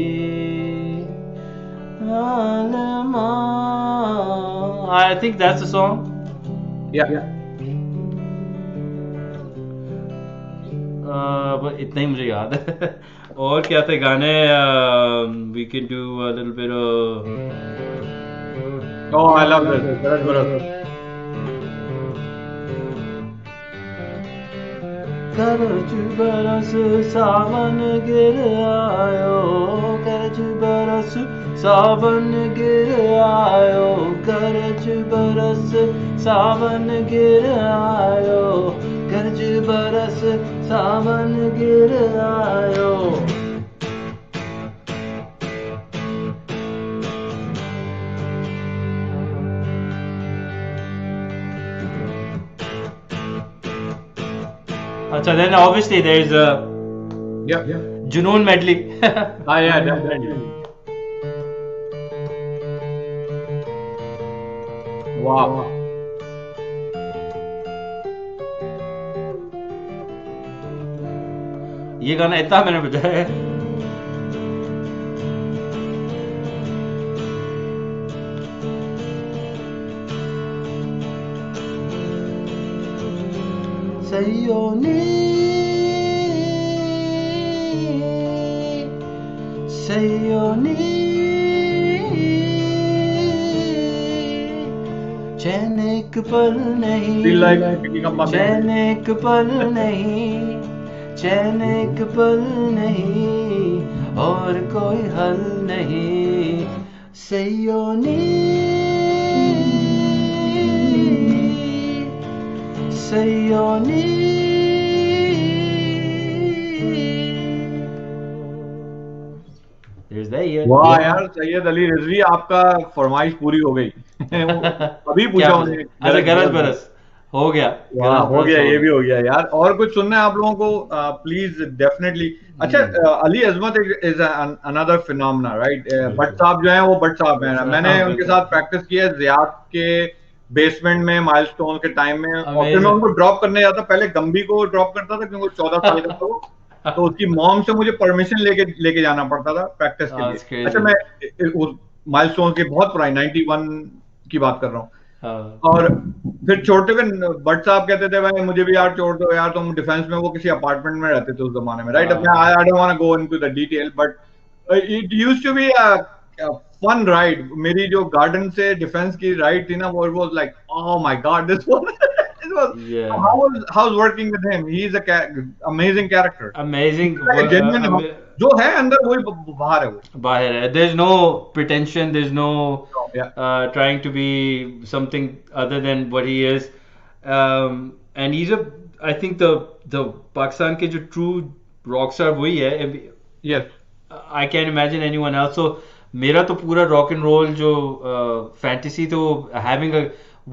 Speaker 2: आलमा। I think that's the song.
Speaker 1: या
Speaker 2: बस इतना ही मुझे याद है। और क्या थे गाने? We can do a little bit of
Speaker 1: oh I love this बरस बरस
Speaker 2: करज बरस सावन गिर आयो, करज बरस सावन गिर आयो, करज बरस सावन गिर आयो, करज बरस सावन गिर आयो। अच्छा, then obviously there's a
Speaker 1: या
Speaker 2: Junoon medley.
Speaker 1: हाँ या डेफिनेटली वाह
Speaker 2: ये गाना इतना मैंने बजाया है। Sayoni, Sayoni, चैन एक पल नहीं,
Speaker 1: feel like picking up my
Speaker 2: चैन एक पल नहीं, चैन एक पल नहीं, और कोई हल नहीं। Sayoni, Sayoni. There's that year.
Speaker 1: वाह यार सैयद अली रिजवी आपका फरमाइश पूरी हो गई अभी
Speaker 2: क्या
Speaker 1: पूछा
Speaker 2: बोले?
Speaker 1: उन्हें
Speaker 2: अच्छा, गरज
Speaker 1: गरज
Speaker 2: बरस हो गया,
Speaker 1: वाह
Speaker 2: गरज
Speaker 1: हो
Speaker 2: बरस
Speaker 1: गया
Speaker 2: हो
Speaker 1: ये भी
Speaker 2: गया।
Speaker 1: हो गया यार और कुछ सुनना है आप लोगों को प्लीज डेफिनेटली अच्छा Ali Azmat is another phenomena right Bhatt साहब जो हैं वो भट्ट साहब हैं मैंने
Speaker 2: हाँ,
Speaker 1: उनके
Speaker 2: बिल्कुल।
Speaker 1: साथ प्रैक्टिस की है जियाद के बेसमेंट में माइलस्टोन के टाइम में और फिर मैं
Speaker 2: अमेजिंग।
Speaker 1: उनको ड्रॉप करने जाता पहले गंबी को ड्रॉप करता था क्योंकि वो 14 साल का था वो तो उसकी मॉम से मुझे परमिशन लेके लेके जाना पड़ता था प्रैक्टिस के लिए
Speaker 2: That's
Speaker 1: अच्छा
Speaker 2: crazy.
Speaker 1: मैं उस माइलस्टोन की बहुत पुरानी 91 की बात कर रहा हूँ
Speaker 2: हाँ,
Speaker 1: और फिर छोड़ते हुए भट्ट साहब कहते थे भाई मुझे भी यार छोड़ दो यार तुम डिफेंस में वो किसी अपार्टमेंट में रहते थे उस जमाने में राइट अब मैं
Speaker 2: हाँ,
Speaker 1: I don't want to go into the detail but it used to be fun ride मेरी जो गार्डन से डिफेंस की राइड थी ना वो was like oh my God this was this was
Speaker 2: yeah.
Speaker 1: how was working with him he is a amazing character
Speaker 2: Amazing.
Speaker 1: he's like a genuine जो है अंदर वही बाहर है वो
Speaker 2: बाहर है. There's no pretension. There's no
Speaker 1: या
Speaker 2: trying to be something other than what he is. And he's a. I think the Pakistan के जो true rock star वही है.
Speaker 1: Yes
Speaker 2: I can't imagine anyone else. So मेरा तो पूरा rock and roll जो fantasy तो having a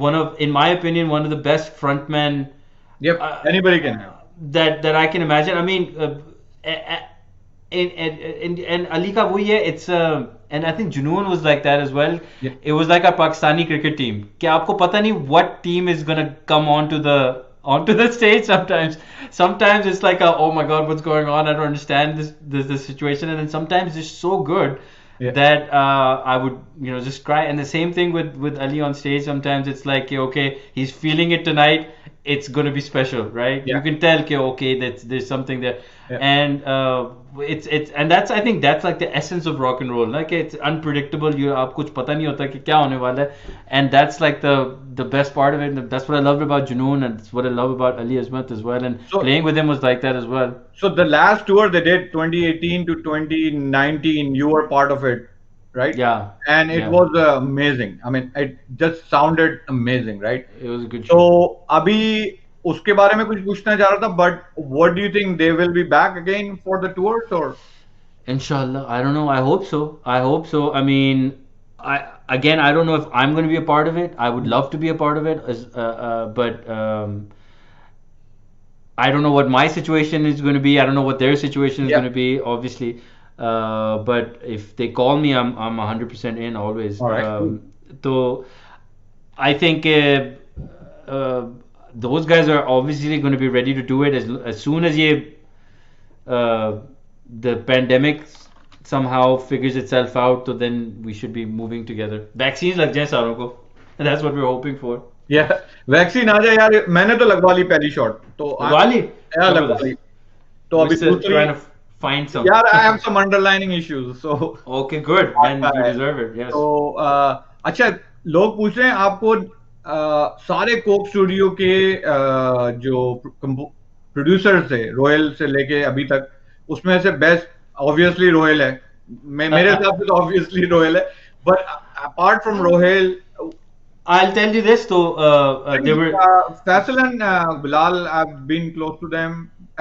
Speaker 2: one of in my opinion one of the best frontman
Speaker 1: yep anybody can
Speaker 2: that I can imagine. I mean, and Ali ka wohi hai. It's and I think Junoon was like that as well.
Speaker 1: Yeah.
Speaker 2: It was like a Pakistani cricket team. कि आपको पता नहीं what team is gonna come onto the stage sometimes. Sometimes it's like oh my god, what's going on? I don't understand this situation. And then sometimes it's so good
Speaker 1: Yeah.
Speaker 2: that I would just cry. And the same thing with Ali on stage. Sometimes it's like okay, he's feeling it tonight. It's gonna be special, right?
Speaker 1: Yeah.
Speaker 2: You can tell okay, there's something there.
Speaker 1: Yeah.
Speaker 2: And it's and that's I think that's like the essence of rock and roll. Like it's unpredictable. आप कुछ पता नहीं होता कि क्या होने वाला है. And that's like the best part of it. That's what I loved about Junoon, and that's what I love about Ali Azmat as well. And
Speaker 1: So-
Speaker 2: playing with him was like that as well.
Speaker 1: So the last tour they did 2018 to 2019, you were part of it, right?
Speaker 2: Yeah.
Speaker 1: And it
Speaker 2: Yeah.
Speaker 1: was amazing. I mean, it just sounded amazing, right?
Speaker 2: It was a good
Speaker 1: So
Speaker 2: show.
Speaker 1: अभी उसके बारे में कुछ पूछना चाह रहा था, but what do you think they will be back again for the tours or?
Speaker 2: Inshallah, I don't know. I hope so. I hope so. I mean, I don't know if I'm going to be a part of it. I would love to be a part of it, but I don't know what my situation is going to be. I don't know what their situation is
Speaker 1: Yeah.
Speaker 2: going to be, obviously. But if they call me, I'm 100% in always.
Speaker 1: All right. Cool.
Speaker 2: So I think uh, those guys are obviously going to be ready to do it as soon as uh, the pandemic somehow figures itself out. So then we should be moving together. Vaccines lag jaye सारों को. And that's what we're hoping for.
Speaker 1: या vaccine आ जाए यार, मैंने तो लगवा ली पहली shot, तो
Speaker 2: लगवाली
Speaker 1: यार लगवा ली,
Speaker 2: जबरदस्त.
Speaker 1: तो
Speaker 2: We're
Speaker 1: अभी
Speaker 2: still
Speaker 1: दूसरी,
Speaker 2: trying to find some.
Speaker 1: यार I have some underlining issues, so
Speaker 2: Okay, good. Then
Speaker 1: आता
Speaker 2: you
Speaker 1: है।
Speaker 2: deserve it. Yes.
Speaker 1: तो अच्छा, लोग पूछ रहे हैं आपको सारे कोक स्टूडियो के जो प्रोड्यूसर थे रोयल से लेके अभी तक, उसमें से बेस्ट ऑब्वियसली रोयल है, मेरे हिसाब से तो ऑब्वियसली रोयल है, but apart from royal,
Speaker 2: I'll tell you this though. They were.
Speaker 1: Faisal and Bilal, I've been close to them.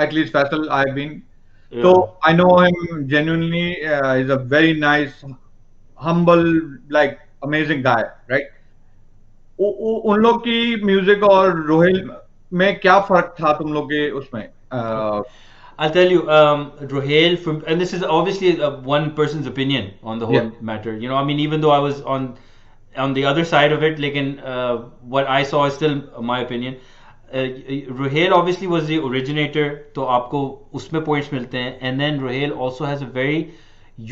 Speaker 1: At least Faisal, I've been.
Speaker 2: Yeah.
Speaker 1: So I know him genuinely. He's a very nice, humble, like amazing guy, right? उन लोग की music और रोहिल में क्या फर्क था तुम लोग के उसमें?
Speaker 2: I'll tell you, Rohail, from, and this is obviously one person's opinion on the
Speaker 1: Yeah.
Speaker 2: whole matter. I mean, even though I was on the other side of it, like what I saw is still my opinion. Rohail obviously was the originator, तो आपको उसमें points मिलते हैं. And then Rohail also has a very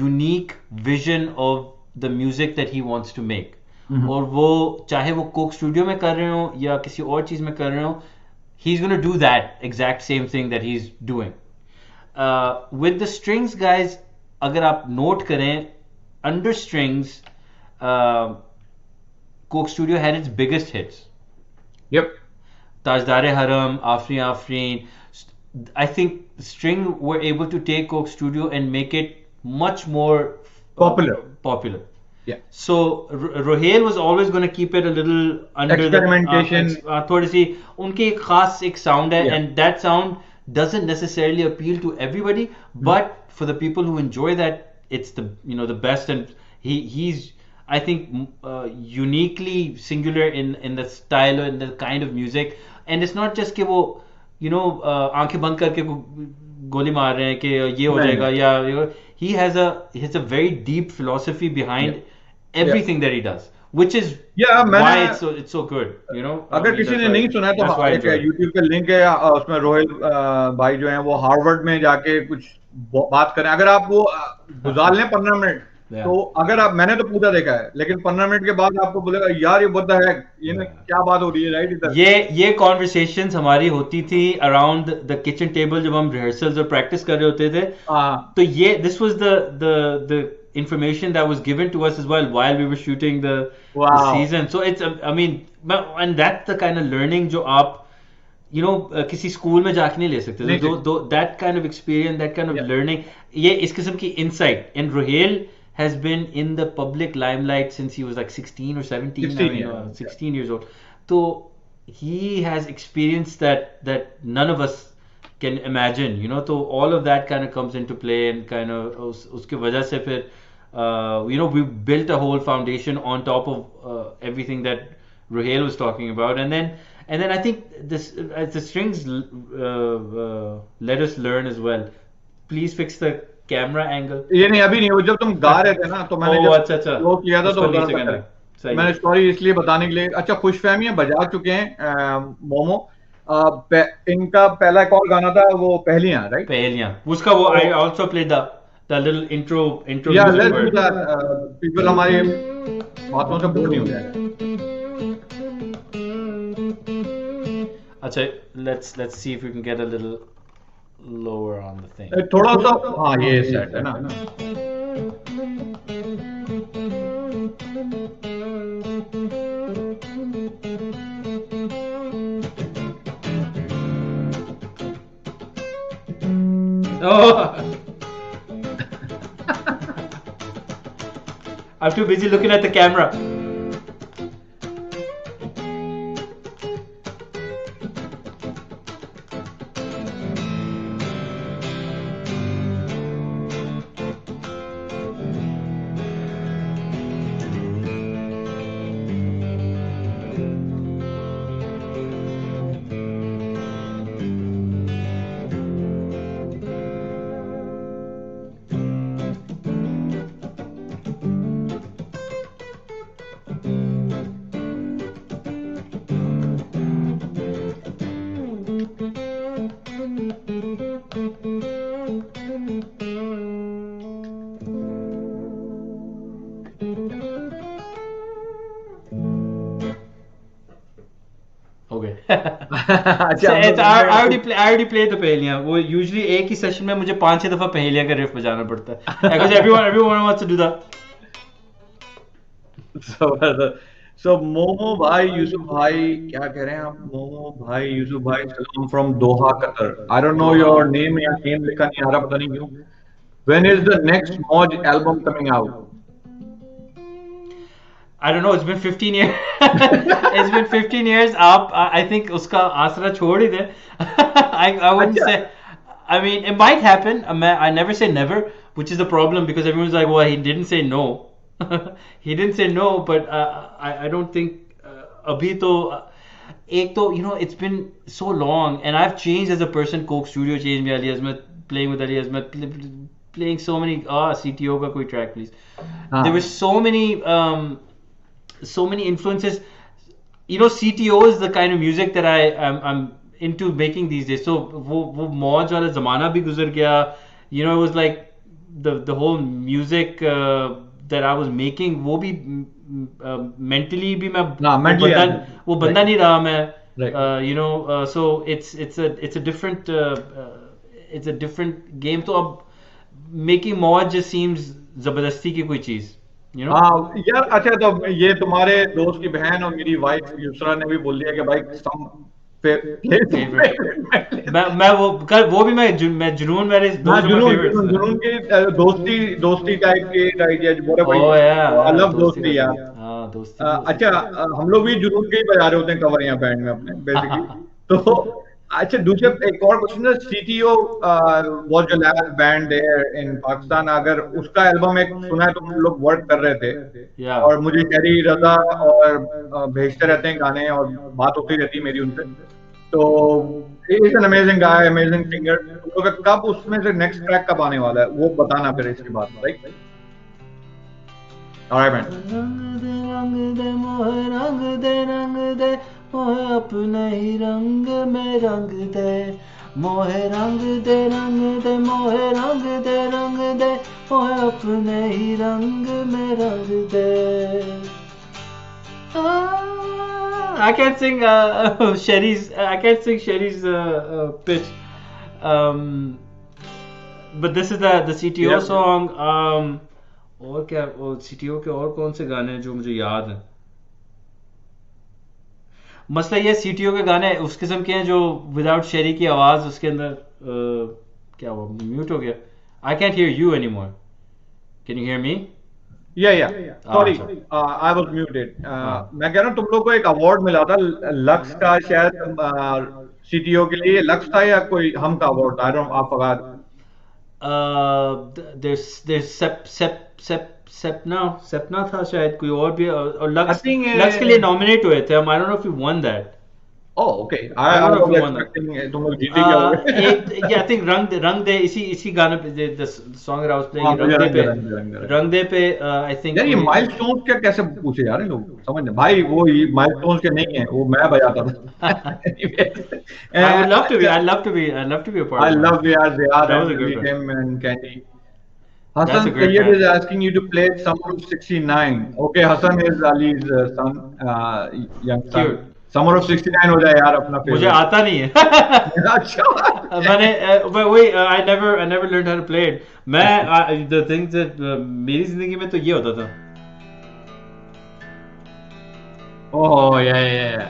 Speaker 2: unique vision of the music that he wants to make. और वो चाहे वो Coke studio में कर रहे हो या किसी और चीज में कर रहे हो, he's going to do that exact same thing that he's doing. With the strings guys, अगर आप नोट करें, under strings, Coke Studio had its biggest hits.
Speaker 1: Yep.
Speaker 2: Tajdare Haram, Afreen Afreen. I think String were able to take Coke Studio and make it much more popular.
Speaker 1: Yeah.
Speaker 2: So Rohail was always going to keep it a little under
Speaker 1: experimentation.
Speaker 2: थोड़ी सी उनकी एक खास एक sound है,
Speaker 1: Yeah.
Speaker 2: and that sound doesn't necessarily appeal to everybody, but for the people who enjoy that, it's the best, and he's I think uniquely singular in the style and the kind of music, and it's not just कि वो आंखें बंद करके गोली मार रहे हैं कि ये हो जाएगा या he has a very deep philosophy behind everything that he does, which is why it's so good.
Speaker 1: अगर किसी ने नहीं सुना है तो एक YouTube पे लिंक है, उसमें रोहिल भाई जो हैं वो हार्वर्ड में जाके कुछ बात करें, अगर आप वो गुजार लें 15 मिनट, तो अगर आप, मैंने तो पूरा देखा है, लेकिन 15 मिनट के बाद आपको बोलेगा यार ये व्हाट द हेक, ये क्या बात हो रही है, राइट? इधर
Speaker 2: ये कॉन्वर्सेशंस हमारी होती थी अराउंड द किचन टेबल जब हम रिहर्सल्स और प्रैक्टिस कर रहे होते थे. तो ये this was the information that was given to us as well while we were shooting the season. So it's I mean, and that's the kind of learning जो आप किसी स्कूल में जाके नहीं ले सकते. That kind of experience, that kind of learning, ये इस किस्म की insight. And Rohail has been in the public limelight since he was like 16 or 17. 16 years old. So he has experience that none of us can imagine. So all of that kind of comes into play, and kind of उसके वजह से फिर we built a whole foundation on top of everything that Rohail was talking about, and then I think the strings let us learn as well. Please fix the camera angle.
Speaker 1: ये नहीं, अभी नहीं, वो जब तुम गा रहे थे ना, तो मैंने
Speaker 2: अच्छा
Speaker 1: वो किया था, तो मैंने स्टोरी इसलिए बताने के लिए, अच्छा खुशफहमी है, बजा चुके हैं मोमो, इनका पहला एक और गाना था वो पहलियां, राइट?
Speaker 2: पहलियां, उसका वो I also played the little intro
Speaker 1: yeah, let's do that. People हमारी बातों से बोर नहीं हो जाएगा.
Speaker 2: अच्छा, let's see if we can get a little lower on the thing.
Speaker 1: थोड़ा सा, हाँ ये सेट है ना.
Speaker 2: Oh. I'm too busy looking at the camera. हो गए.
Speaker 1: अच्छा
Speaker 2: So
Speaker 1: हम
Speaker 2: it's,
Speaker 1: लोग
Speaker 2: I, I
Speaker 1: इनमें
Speaker 2: already play I already play the पहेलियाँ. वो usually एक ही सेशन में मुझे 5-6 दफा पहेलियाँ का रिफ बजाना पड़ता है. Because everyone wants to do that.
Speaker 1: जबरदस्त. सो मोमो भाई यूसुफ भाई क्या कह रहे हैं आप? मोमो भाई यूसुफ भाई सलाम from Doha Qatar. I don't no
Speaker 2: Doha.
Speaker 1: Your name, या नेम लिखा नहीं आ रहा, पता नहीं क्यों. व्हेन इज द नेक्स्ट मौज album coming out?
Speaker 2: I don't know. It's been 15 years. It's been 15 years. आप I think उसका आसरा छोड़ ही दे. I wouldn't
Speaker 1: अच्छा.
Speaker 2: say. I mean, it might happen. I never say never, which is the problem because everyone's like, well, he didn't say no. He didn't say no, but I don't think अभी तो एक तो it's been so long and I've changed as a person. Coke Studio changed me. Ali Azmat playing with Ali Azmat, playing so many CTO का कोई track please. There were so many influences. CTO is the kind of music that I'm into making these days. So वो मौज वाला ज़माना भी गुजर गया. It was like the whole music that I was making, वो भी mentally भी मैं
Speaker 1: ना मेंटली
Speaker 2: वो बंदा नहीं रहा मैं.
Speaker 1: Right.
Speaker 2: So it's a different it's a different game. तो अब making मौज just seems जबरदस्ती की कोई चीज़.
Speaker 1: हाँ यार. अच्छा तो ये तुम्हारे दोस्त की बहन और मेरी वाइफ यूसरा ने भी बोल दिया कि भाई सम
Speaker 2: फेवरेट.
Speaker 1: फेवरेट.
Speaker 2: मैं वो भी मैं जुनून मेरे
Speaker 1: हाँ
Speaker 2: दोस्त
Speaker 1: जुनून
Speaker 2: फेवरेट्स
Speaker 1: जुनून
Speaker 2: हैं.
Speaker 1: जुनून की दोस्ती दोस्ती टाइप की आइडिया बोले भाई.
Speaker 2: ओह
Speaker 1: आई
Speaker 2: या
Speaker 1: लव
Speaker 2: दोस्ती का
Speaker 1: दोस्ती यार.
Speaker 2: सॉन्ग. हाँ दोस्ती भी.
Speaker 1: अच्छा हम लोग भी जुनून के ही बजा रहे होते हैं कवर यहाँ बैंड में अपने बेसिकली. तो अच्छा दूसरे एक और क्वेश्चन है. CTO was the last band there in Pakistan. अगर उसका एल्बम एक सुना है तो हम लोग वर्क कर रहे थे
Speaker 2: या
Speaker 1: और मुझे शरी रजा और भेजते रहते हैं गाने और बात होती रहती है मेरी उनसे. तो is an amazing guy, amazing singer. तुम लोग का कब उसमें से नेक्स्ट ट्रैक कब आने वाला है वो बताना फिर इसके बाद. राइट. Alright man.
Speaker 2: रंग दे मोहे रंग दे रंग दे मोहे अपने ही रंग में रंग दे मोहे रंग दे मोहे रंग दे मोहे अपने ही रंग में रंग दे. I can't sing I can't sing Sherry's pitch. But this is the CTO
Speaker 1: Yeah.
Speaker 2: song. और क्या CTO के और कौन से गाने हैं जो मुझे याद हैं? मसला ये CTO के गाने उस किस्म के हैं जो विदाउट शेरी की आवाज उसके अंदर क्या हुआ? म्यूट हो गया. I can't hear you anymore. Can you hear me?
Speaker 1: या सॉरी आई वाज म्यूटेड. मैं कह रहा हूँ तुम लोग को एक अवार्ड मिला था लक्स का शायद सीटीओ के लिए. लक्स था या कोई हम का अवार्ड था? आई डोंट आप फॉरगॉट.
Speaker 2: there's सपना था शायद कोई और भी और
Speaker 1: आई थिंक
Speaker 2: लक्स के लिए नॉमिनेट हुए थे हम. I don't know if you won that.
Speaker 1: Oh okay.
Speaker 2: I
Speaker 1: I
Speaker 2: don't know if
Speaker 1: was
Speaker 2: you won that.
Speaker 1: Expecting तुम लोग जीत ही जाओगे.
Speaker 2: I think रंग दे इसी गाने पे the song that I was
Speaker 1: हाँ
Speaker 2: playing
Speaker 1: मुझे रंग
Speaker 2: रंग दे पे I think
Speaker 1: यार ये माइलस्टोन्स क्या कैसे पूछे यार ये लोग समझ नहीं भाई. वो माइलस्टोन्स के नहीं है, वो मैं बजाता था.
Speaker 2: I would love to be I'd love to be a part
Speaker 1: I
Speaker 2: of that.
Speaker 1: love Ziyad. Ziyad
Speaker 2: That was a
Speaker 1: and
Speaker 2: good
Speaker 1: meet
Speaker 2: one.
Speaker 1: him and Candy.
Speaker 2: That's a
Speaker 1: Hassan
Speaker 2: great
Speaker 1: Sayyed
Speaker 2: band.
Speaker 1: is asking you to play Summer of 69. Okay, Hassan is Ali's son, young son.
Speaker 2: Cute.
Speaker 1: Summer of 69 हो जाए यार अपना
Speaker 2: मुझे
Speaker 1: favorite.
Speaker 2: आता नहीं है.
Speaker 1: अच्छा.
Speaker 2: मैंने wait I never learned how to play it. मैं the thing that मेरी जिंदगी में तो ये होता था.
Speaker 1: Oh yeah.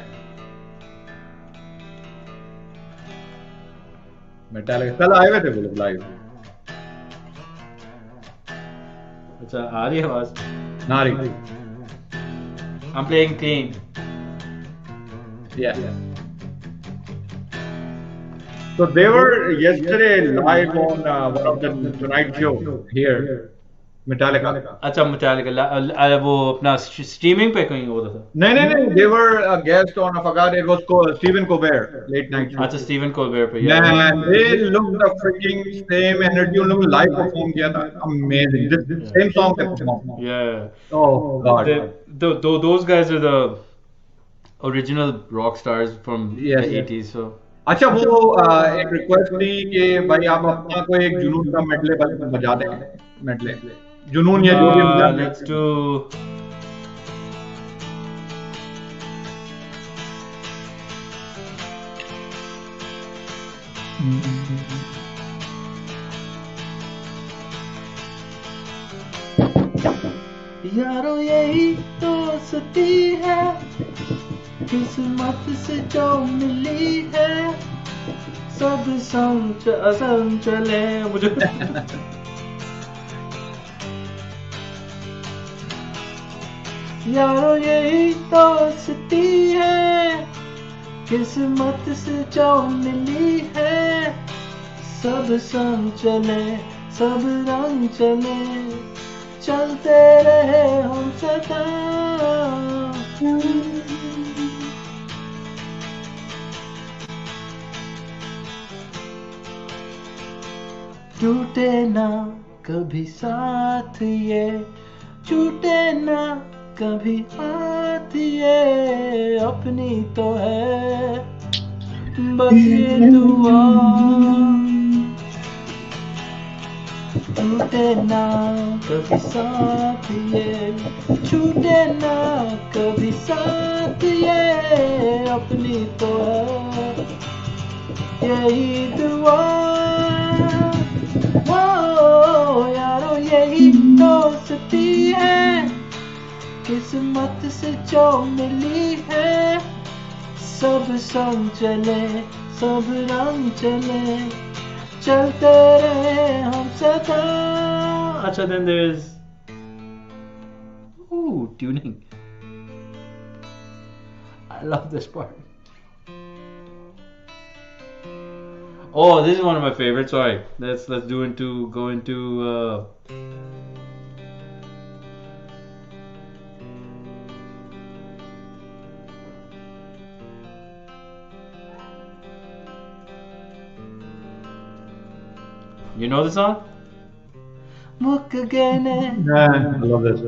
Speaker 1: Metallica कल आए हुए थे वो लोग live.
Speaker 2: अच्छा आ रही है आवाज.
Speaker 1: नारी.
Speaker 2: I'm playing clean.
Speaker 1: Yeah. So they were yesterday live on one of the Tonight Show here, Metallica.
Speaker 2: अच्छा Metallica वो अपना स्ट्रीमिंग पे कहीं होता था.
Speaker 1: नहीं. They were a guest on. I forgot. It was called Stephen Colbert late night show.
Speaker 2: अच्छा Steven Colbert पे.
Speaker 1: Man, they looked the freaking same energy. उन लोगों ने live perform किया था. Amazing. This same song they performed.
Speaker 2: Yeah.
Speaker 1: Oh God.
Speaker 2: Those guys are the original rock stars from
Speaker 1: Yes,
Speaker 2: the
Speaker 1: yes.
Speaker 2: 80s. So
Speaker 1: अच्छा वो एक request थी कि भाई आप अपना कोई एक जुनून का मेडले बजा दें. मेडले जुनून या जो भी बजा दें.
Speaker 2: let's do यारों यही दोस्ती है किस्मत से जो मिली है सब संग चले मुझे यारों यही दोस्ती है किस्मत से जो मिली है सब संग चले सब रंग चले चलते रहे हम सदा टूटे ना कभी साथ ये छूटे ना कभी हाथ ये अपनी तो है बस ये दुआ टूटे ना कभी साथ ये छूटे ना कभी साथ ये अपनी तो है यही दुआ वो यारो यही दोस्ती है किस्मत से जो मिली है सब संग चले सब रंग चले चलते रहे हम सदा अच्छा then there is tuning I love this part oh this is one of my favorites sorry let's go into you know the song मुक गए ने
Speaker 1: I love this.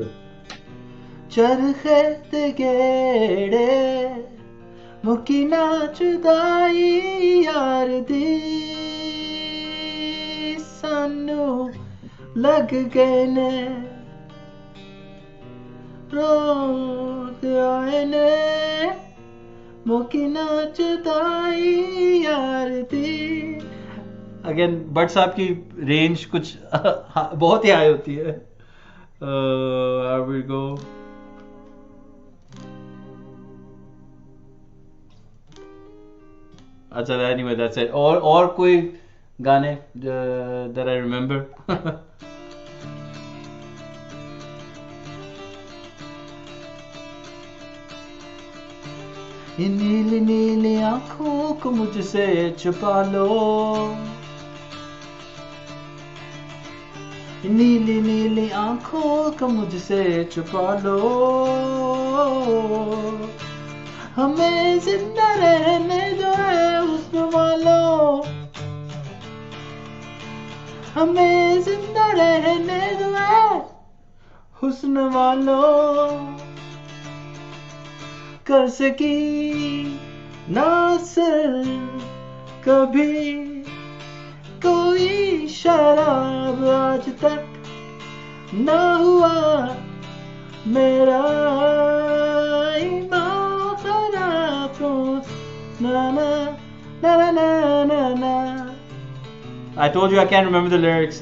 Speaker 2: चरखे ते गेड़े मुकी ना जुदाई यार दी सानू लग गए ने रोग आए ने मुकी ना जुदाई यार दी अगेन बट साहब की रेंज कुछ बहुत ही हाई होती है we go अच्छा anyway that's it और कोई गाने that I remember इन नीली नीली आंखों को मुझसे छुपा लो नीली नीली आंखों को मुझसे छुपा लो हमें जिंदा रहने दो हुस्न वालों हमें जिंदा रहने दो हुस्न वालों कर सकी नासर कभी कोई शराब आज तक ना हुआ मेरा ईमान खराब ना ना ना ना ना ना I told you I can't remember the lyrics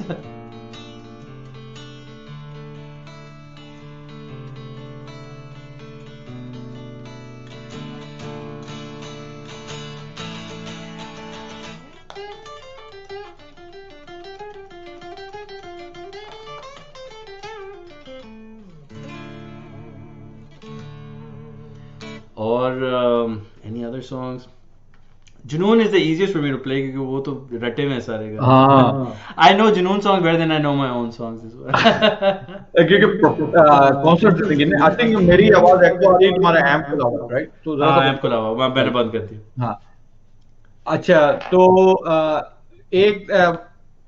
Speaker 2: or any other songs Junoon is the easiest for me to play क्योंकि वो तो रटे में सारे गाने
Speaker 1: हाँ
Speaker 2: I know Junoon songs better than I know my own songs as well
Speaker 1: क्योंकि concert देंगे ना आई थिंक मेरी आवाज एको आ रही है तुम्हारे एम्प के अलावा राइट तो जरा
Speaker 2: हाँ ऐप को लावा मैंने बंद कर दी
Speaker 1: हाँ अच्छा तो एक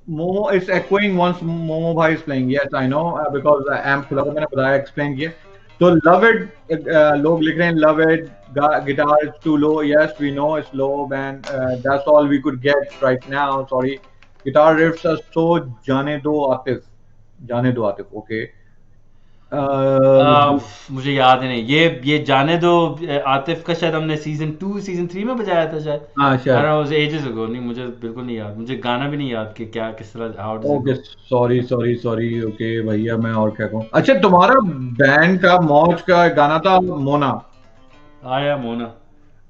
Speaker 1: momo it's echoing once momo भाई is playing yes I know because amp खुला था मैंने बताया एक्सप्लेन किया तो लव इट लोग लिख रहे हैं love it guitar is too low yes we know it's low man that's all we could get right now sorry guitar riffs are so जाने दो आतिफ ओके अ,
Speaker 2: मुझे याद ही नहीं, ये जाने दो। आतिफ का शायद हमने सीजन 2 सीजन 3 में बजाया था शायद।
Speaker 1: हाँ
Speaker 2: आई
Speaker 1: शायद।
Speaker 2: डोंट नो, एजेस अगो। नहीं, मुझे बिल्कुल नहीं याद, मुझे गाना भी नहीं याद कि क्या किस तरह, how does it
Speaker 1: okay,
Speaker 2: go.
Speaker 1: Sorry sorry sorry, okay भैया, मैं और क्या कहूँ। अच्छा, तुम्हारा बैंड का मौज का गाना था मोना।
Speaker 2: आया मोना,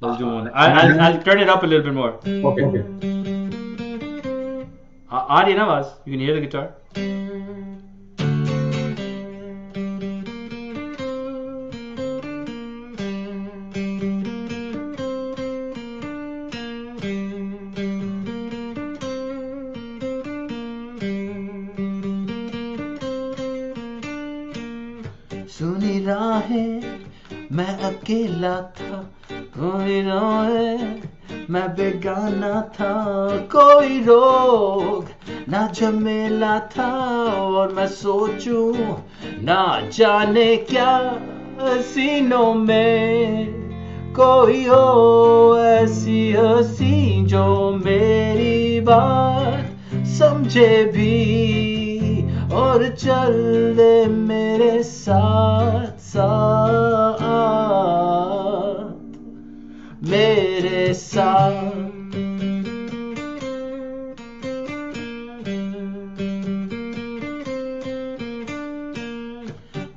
Speaker 2: लल्जू मोना।
Speaker 1: मैं
Speaker 2: I'll turn it up a little bit more.
Speaker 1: Okay.
Speaker 2: आ रही है ना आवाज? You can hear the guitar. सुनी राहें, मैं अकेला था, कोई रोए, मैं बेगाना था, कोई रोग ना झमेला था, और मैं सोचूं ना जाने क्या सीनों में कोई हो ऐसी हंसी जो मेरी बात समझे भी और चल दे मेरे साथ साथ, मेरे साथ।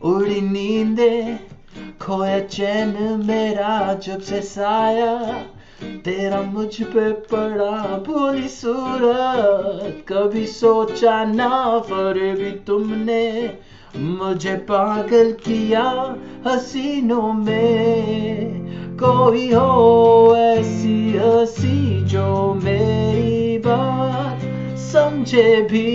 Speaker 2: उड़ी नींदे, खोया चैन मेरा, जब से साया तेरा मुझ पे पड़ा, भूली सूरत कभी सोचा ना, फिर भी तुमने मुझे पागल किया हसीनों में, कोई हो ऐसी हंसी जो मेरी बात समझे भी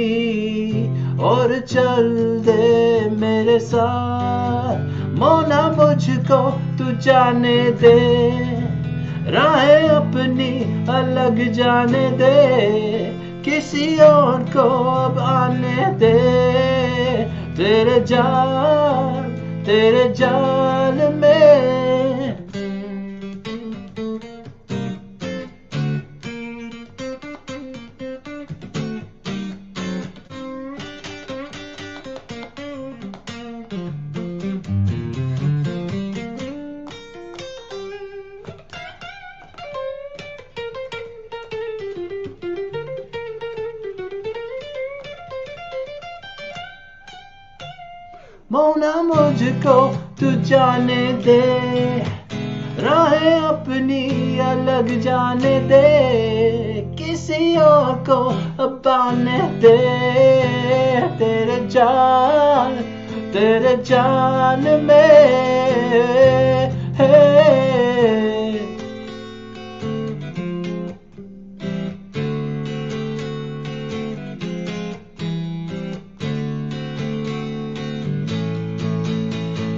Speaker 2: और चल दे मेरे साथ, मोना मुझको तू जाने दे, राहें अपनी अलग जाने दे, किसी और को अब आने दे, तेरे जाल, तेरे जाल में। मोना मुझको तू जाने दे, राहें अपनी अलग जाने दे, किसी और को अब आने दे, तेरे जाल, तेरे जाल में है।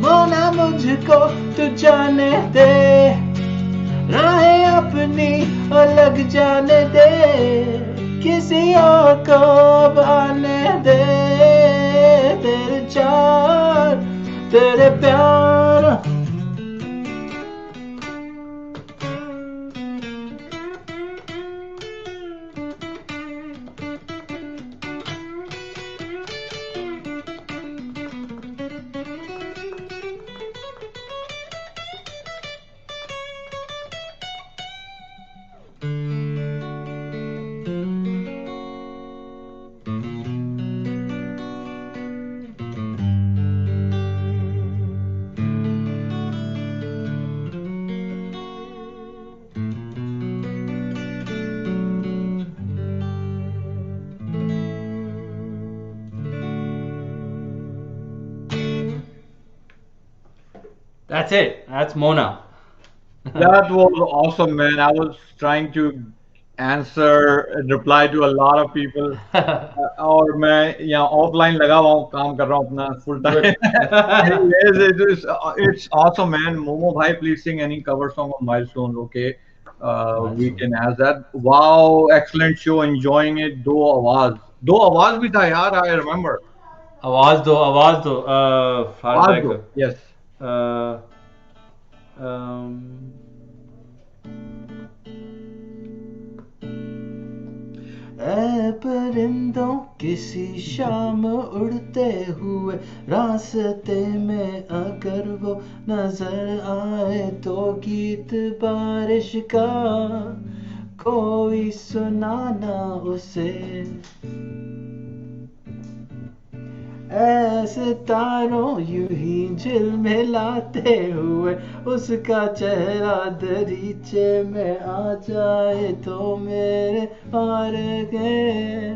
Speaker 2: मोना मुझको तू जाने दे, राहें अपनी अलग जाने दे, किसी और को अब आने दे, तेरे चार, तेरे प्यार। That's it. That's Mona.
Speaker 1: That was awesome, man. I was trying to answer and reply to a lot of people. और मैं यहाँ ऑफलाइन लगा हुआ हूँ, काम कर रहा हूँ अपना full time.
Speaker 2: Good.
Speaker 1: Anyways, it's awesome, man. Momo bhai, please sing any cover song of Milestone, okay? We
Speaker 2: Milestone.
Speaker 1: can ask that. Wow, excellent show, enjoying it. दो आवाज भी था यार, I remember.
Speaker 2: आवाज दो, आवाज दो।
Speaker 1: आवाज
Speaker 2: हार्ट
Speaker 1: दो, yes.
Speaker 2: बैक। Um, ऐ परिंदों किसी शाम उड़ते हुए रास्ते में अगर वो नजर आए तो गीत बारिश का कोई सुनाना उसे ऐसे तारों यूं ही झिलमिलाते हुए उसका चेहरा दरीचे में आ जाए तो मेरे पार गए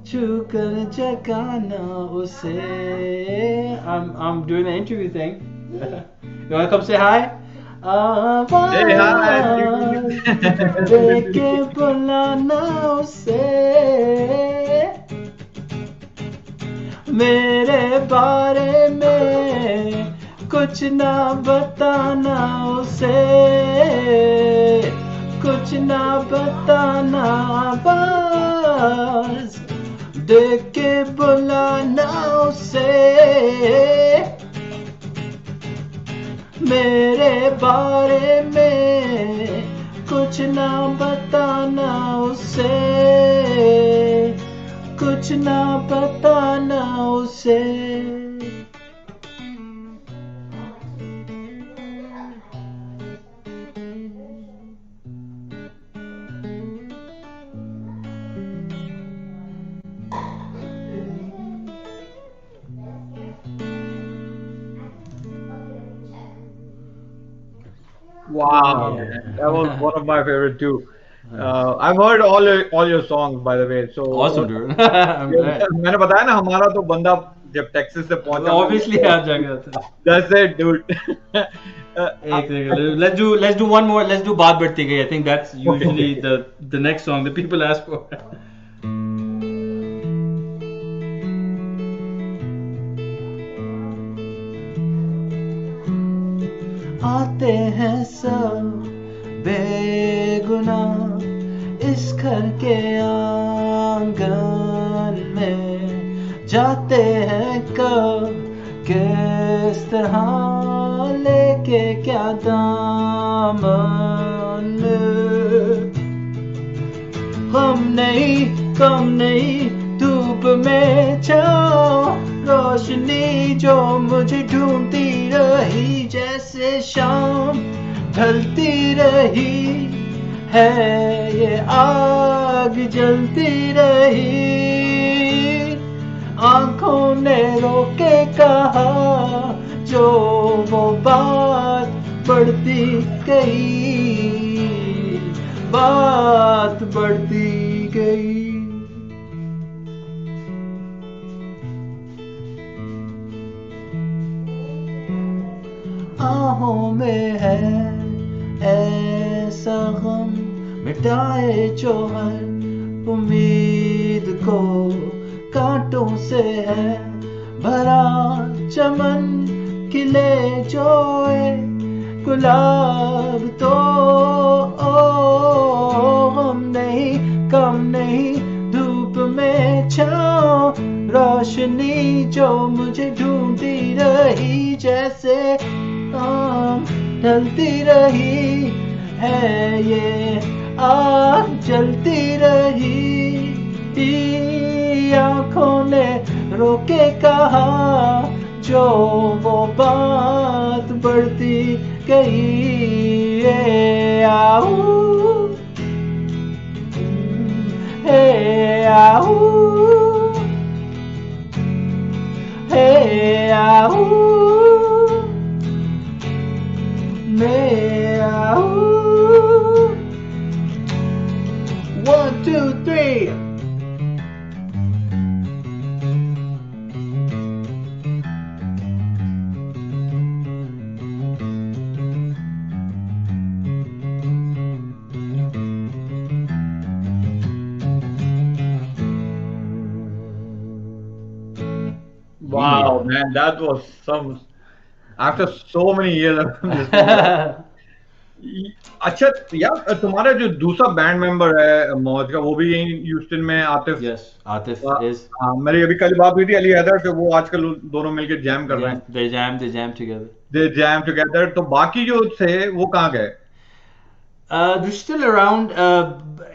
Speaker 2: छूकर जगाना उसे. I'm doing the interview thing. You wanna come say hi?
Speaker 1: Hey, hi.
Speaker 2: आवाज दे के बुलाना उसे मेरे बारे में कुछ ना बताना उसे कुछ ना बताना बस देख के बुलाना उसे मेरे बारे में कुछ ना बताना उसे कुछ ना बताना उसे.
Speaker 1: Wow, man. That was one of my favorite too. I've heard all your songs by the way.
Speaker 2: Awesome,
Speaker 1: So
Speaker 2: dude. I'm glad.
Speaker 1: मैंने बताया ना हमारा तो बंदा जब टेक्सास से पहुंचा
Speaker 2: Obviously, आ जाएगा.
Speaker 1: that's it, dude.
Speaker 2: एक second. Let's do one more. Let's do बात बढ़ती गई. I think that's usually
Speaker 1: Okay.
Speaker 2: the next song that people ask for. आते हैं सब बेगुनाह इस घर के आंगन में जाते हैं कब किस तरह लेके क्या दामन में हम नहीं कम नहीं धूप में छाओ रोशनी जो मुझे ढूंढती रही जैसे शाम ढलती रही है ये आग जलती रही आंखों ने रोके कहा जो वो बात बढ़ती गई बात बढ़ती गई. आहों में है ऐसा गम मिटाए जो हर उम्मीद को कांटों से है भरा चमन खिले जो गुलाब तो हम नहीं कम नहीं धूप में छाओ रोशनी जो मुझे ढूंढती रही जैसे ढलती रही है ये आग जलती रही आंखों ने रोके कहा जो वो बात बढ़ती गई आऊ हे आऊ हे आऊ मैं आऊ 1 2 3.
Speaker 1: Wow, man, that was some. After so many years, I've done this song. अच्छा यार तुम्हारा जो दूसरा बैंड मेंबर है मौज का वो भी यही ह्यूस्टन में आतिफ.
Speaker 2: Yes, Atif is.
Speaker 1: हाँ मेरी अभी कल बात हुई थी अली हैदर से वो आजकल दोनों मिलके जैम कर रहे
Speaker 2: Yeah,
Speaker 1: हैं.
Speaker 2: they jam together.
Speaker 1: They jam together. तो बाकी जो थे वो कहाँ गए?
Speaker 2: They're still around.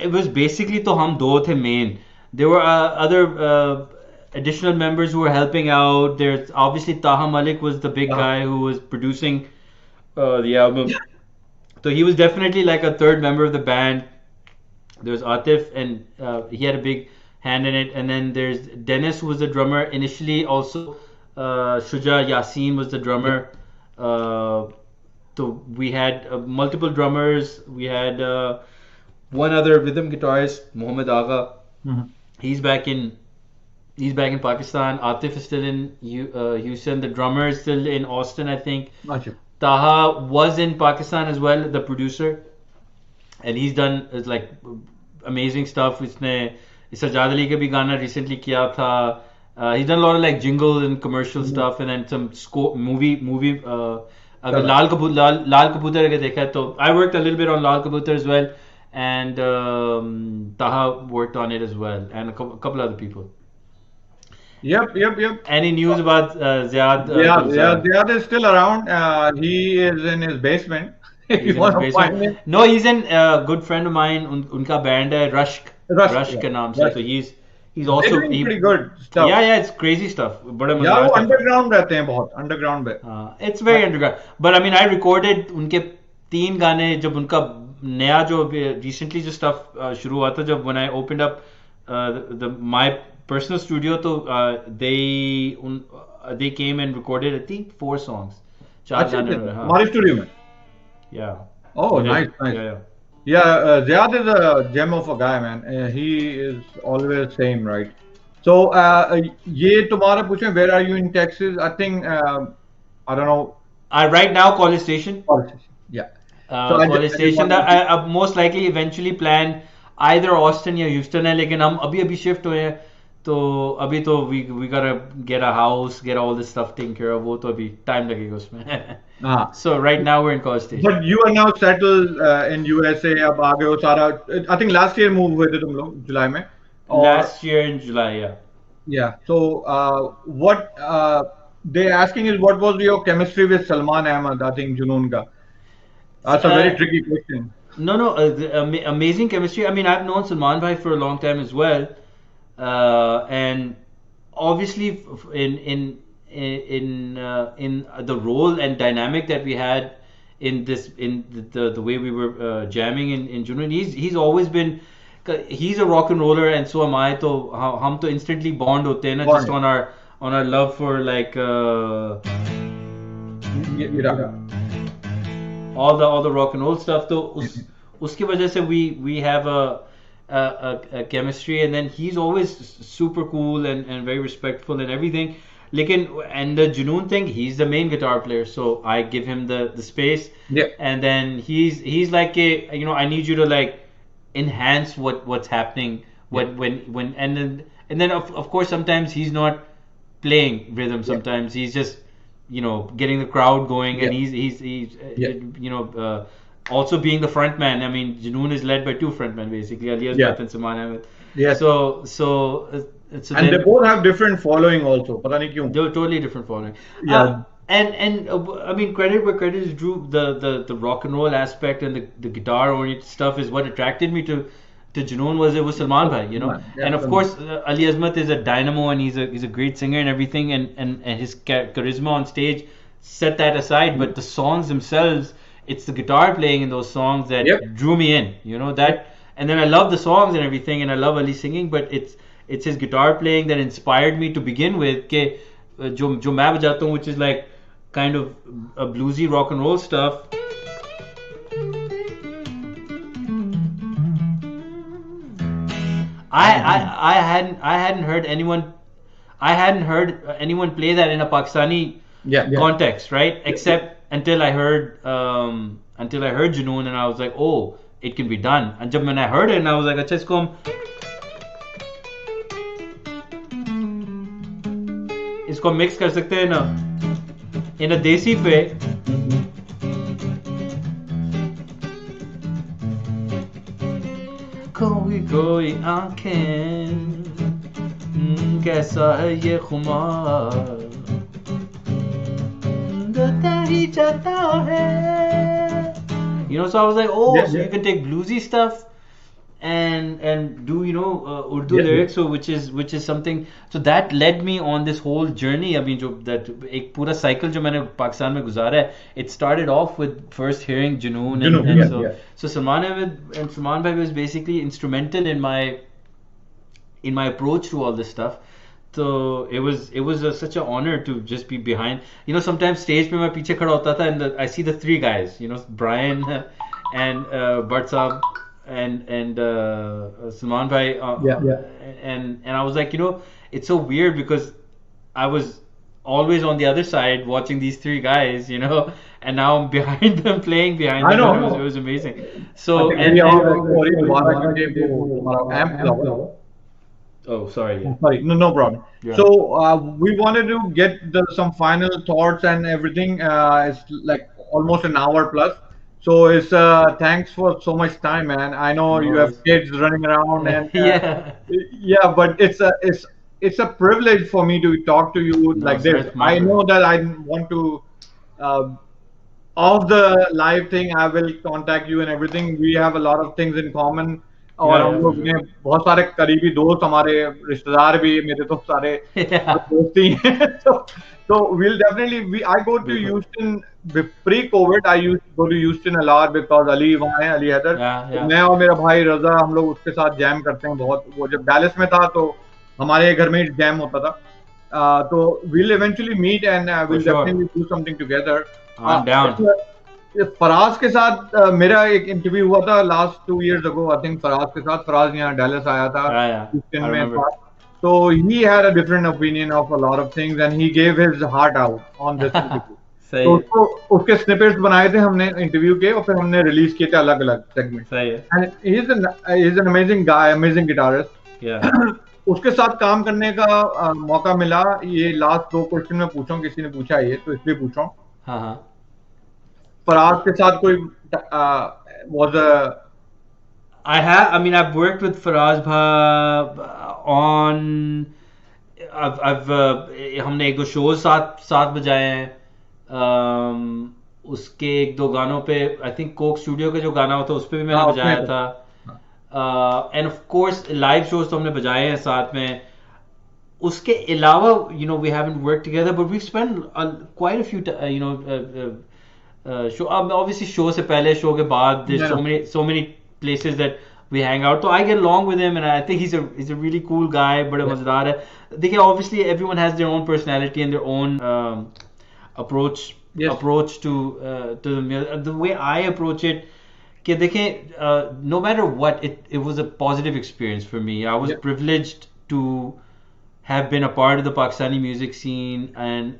Speaker 2: It was basically तो हम दो थे main. There were other additional members who were helping out. There's obviously Taha Malik was the big guy who was producing the album. So he was definitely like a third member of the band. There's Atif, and he had a big hand in it. And then there's Dennis, who was the drummer initially. Also, Shuja Yasin was the drummer. So we had multiple drummers. We had one other rhythm guitarist, Mohammed Agha.
Speaker 1: Mhm.
Speaker 2: He's back in Pakistan. Atif is still in Houston. The drummer is still in Austin, I think.
Speaker 1: Gotcha.
Speaker 2: Taha was in Pakistan as well, the producer, and he's done like amazing stuff. उसने Sajjad Ali का भी गाना recently किया था. He's done a lot of like jingle and commercial stuff, and then some movie. अगर लाल कबूतर अगर देखा है तो I worked a little bit on Lal Kabutar as well, and Taha worked on it as well, and a couple other people.
Speaker 1: Yep.
Speaker 2: Any news about Ziad?
Speaker 1: Ziad is still around. He is in his basement. If
Speaker 2: He's
Speaker 1: you
Speaker 2: in his
Speaker 1: want to find
Speaker 2: basement.
Speaker 1: him.
Speaker 2: No, he's in a good friend of mine. उनका band है Rushk
Speaker 1: Rush,
Speaker 2: के नाम से.
Speaker 1: Rush.
Speaker 2: So he's
Speaker 1: They're
Speaker 2: also
Speaker 1: doing pretty good stuff.
Speaker 2: yeah, it's crazy stuff. बड़ा
Speaker 1: यार
Speaker 2: मजेदार
Speaker 1: वो
Speaker 2: stuff.
Speaker 1: Underground रहते हैं बहुत अंडरग्राउंड में.
Speaker 2: It's very underground. But I mean, I recorded उनके 3 गाने जब उनका नया जो recently जो stuff शुरू हुआ था जब when I opened up my personal studio तो they came and recorded I think 4 songs. 4
Speaker 1: अच्छा
Speaker 2: गाने
Speaker 1: हमारे स्टूडियो में.
Speaker 2: Yeah.
Speaker 1: Oh,
Speaker 2: They did.
Speaker 1: nice.
Speaker 2: Yeah.
Speaker 1: Yeah, Ziad is a gem of a guy, man. He is always same, right? So, ये तुम्हारा पूछें, where are you in Texas? I think, I don't know.
Speaker 2: Right now, College Station.
Speaker 1: Yeah.
Speaker 2: College Station. I most likely eventually plan either Austin या Houston है, लेकिन हम अभी shift हुए हैं, तो अभी तो we gotta get a house, get all this stuff taken care of. वो तो अभी time लगेगा उसमें. So right now we're in College Station.
Speaker 1: But you are now settled in USA. अब आ गए हो सारा. I think last year move हुए थे तुम लोग जुलाई में.
Speaker 2: Last year in July, yeah.
Speaker 1: Yeah. So what they asking is what was your chemistry with Salman Ahmed? I think Junoon ka. That's a very tricky question.
Speaker 2: No, amazing chemistry. I mean, I've known Salman Bhai for a long time as well, and obviously in the role and dynamic that we had in the way we were jamming in Junoon, he's always been. He's a rock and roller, and so am I. तो हम तो instantly bond होते हैं ना, just on our love for like all the rock and roll stuff. तो उसकी वजह से we have a chemistry, and then he's always super cool and very respectful and everything. And the Junoon thing, he's the main guitar player, so I give him the space.
Speaker 1: Yeah.
Speaker 2: And then he's like I need you to like enhance what's happening when and then of course sometimes he's not playing rhythm, sometimes he's just getting the crowd going, and he's also being the front man. I mean, Junoon is led by 2 frontmen basically, Alias Bhatt and Salman Ahmed.
Speaker 1: Yeah.
Speaker 2: So
Speaker 1: and they both have different following also. पता नहीं क्यों.
Speaker 2: They're totally different following.
Speaker 1: Yeah.
Speaker 2: And I mean, credit where credit is due. The rock and roll aspect and the guitar oriented stuff is what attracted me to Junoon. It was Salman Bhai, and of course Ali Azmat is a dynamo, and he's a great singer and everything, and his charisma on stage set that aside. But the songs themselves, it's the guitar playing in those songs that drew me in, that. And then I love the songs and everything, and I love Ali singing, but it's his guitar playing that inspired me to begin with. के जो मैं बजाता हूँ, which is like kind of a bluesy rock and roll stuff. I hadn't heard anyone play that in a Pakistani context, right? Except until I heard Junoon, and I was like, oh, it can be done. And when I heard it, and I was like, अच्छा इसको हम mix कर सकते हैं ना in a desi पे. कोई आंखें कैसा है ये खुमार देता ही जाता है. So I was like, so you can take bluesy stuff and do Urdu
Speaker 1: Yes.
Speaker 2: lyrics, so which is something, so that led me on this whole journey. अभी जो that एक पूरा cycle जो मैंने पाकिस्तान में गुजारा है, it started off with first hearing Junoon,
Speaker 1: Junub,
Speaker 2: and
Speaker 1: yeah.
Speaker 2: so Salman Bhai was basically instrumental in my approach to all this stuff. So it was such an honor to just be behind. Sometimes stage पे मैं पीछे खड़ा होता था, and I see the three guys, Brian and Bhatt Saab and Salman Bhai,
Speaker 1: Yeah.
Speaker 2: and I was like, it's so weird because I was always on the other side watching these three guys, and now I'm behind them, playing behind
Speaker 1: I
Speaker 2: them, and
Speaker 1: know.
Speaker 2: it was amazing.
Speaker 1: अच्छा
Speaker 2: So
Speaker 1: मेरी
Speaker 2: and
Speaker 1: आवाज और ये दोबारा क्योंकि वो हमारा amp लगा हुआ है.
Speaker 2: oh, sorry, yeah,
Speaker 1: Sorry, no problem.
Speaker 2: yeah,
Speaker 1: So we wanted to get some final thoughts and everything. It's like almost an hour plus. So it's thanks for so much time, man. I know
Speaker 2: no
Speaker 1: you have
Speaker 2: worries.
Speaker 1: kids running around, and
Speaker 2: Yeah,
Speaker 1: yeah, but it's a privilege for me to talk to you
Speaker 2: no,
Speaker 1: like
Speaker 2: sir,
Speaker 1: this.
Speaker 2: it's my
Speaker 1: I know
Speaker 2: privilege.
Speaker 1: that I want to. Uh, of the live thing, I will contact you and everything. We have a lot of things in common. और
Speaker 2: Yeah,
Speaker 1: हम
Speaker 2: yeah, for
Speaker 1: लोग
Speaker 2: sure.
Speaker 1: ने बहुत सारे करीबी दोस्त, हमारे रिश्तेदार भी, मेरे तो सारे
Speaker 2: Yeah,
Speaker 1: दोस्त ही हैं. So we'll definitely I go to
Speaker 2: बिल्कुल.
Speaker 1: Houston pre-COVID. I used to go to Houston a lot because Ali वहाँ है, अली हैदर.
Speaker 2: Yeah,
Speaker 1: तो
Speaker 2: yeah,
Speaker 1: मैं और मेरा भाई रजा हम लोग उसके साथ जैम करते हैं बहुत. वो जब डैलस में था तो हमारे घर में ही जैम होता था. तो we'll eventually meet and
Speaker 2: for
Speaker 1: we'll
Speaker 2: sure.
Speaker 1: definitely do something together.
Speaker 2: I'm down.
Speaker 1: ये फराज के साथ मेरा एक इंटरव्यू हुआ था last 2 years ago. I think Faraz के साथ, फराज यहाँ डैलस आया था,
Speaker 2: Yeah, yeah,
Speaker 1: ह्यूस्टन
Speaker 2: I
Speaker 1: में
Speaker 2: remember.
Speaker 1: था. So he had a different opinion of a lot of things and he gave his heart out on this interview.
Speaker 2: सही
Speaker 1: तो
Speaker 2: है,
Speaker 1: उसको उसके स्निपेट्स बनाए थे हमने इंटरव्यू के और फिर हमने रिलीज किए थे अलग अलग सेगमेंट.
Speaker 2: सही है.
Speaker 1: And he is an amazing guy, amazing
Speaker 2: Yeah,
Speaker 1: guitarist. उसके साथ काम करने का मौका मिला. ये लास्ट 2 क्वेश्चन मैं पूछा हूँ, किसी ने पूछा है ये तो इसलिए पूछ रहा हूँ.
Speaker 2: हाँ हाँ.
Speaker 1: फराज के साथ कोई was a
Speaker 2: I mean, I've worked with Faraz Bha on. हमने एक दो शोज साथ साथ बजाए हैं. उसके एक दो गानों पे, आई थिंक कोक स्टूडियो का जो गाना होता है उस पे भी मैंने
Speaker 1: हाँ
Speaker 2: बजाया
Speaker 1: उसमें
Speaker 2: था. End of course live shows तो हमने बजाए हैं साथ में. उसके अलावा we haven't worked together, but we've spent quite a few show, obviously show से पहले, show के बाद, there's
Speaker 1: Yeah,
Speaker 2: so many places that we hang out. So I get along with him, and I think he's a really cool guy. बड़ा
Speaker 1: yeah,
Speaker 2: मजेदार है. देखिए, obviously everyone has their own personality and their own approach
Speaker 1: yes,
Speaker 2: approach to the music. The way I approach it, कि देखें, no matter what, it was a positive experience for me. I was
Speaker 1: yeah,
Speaker 2: privileged to have been a part of the Pakistani music scene, and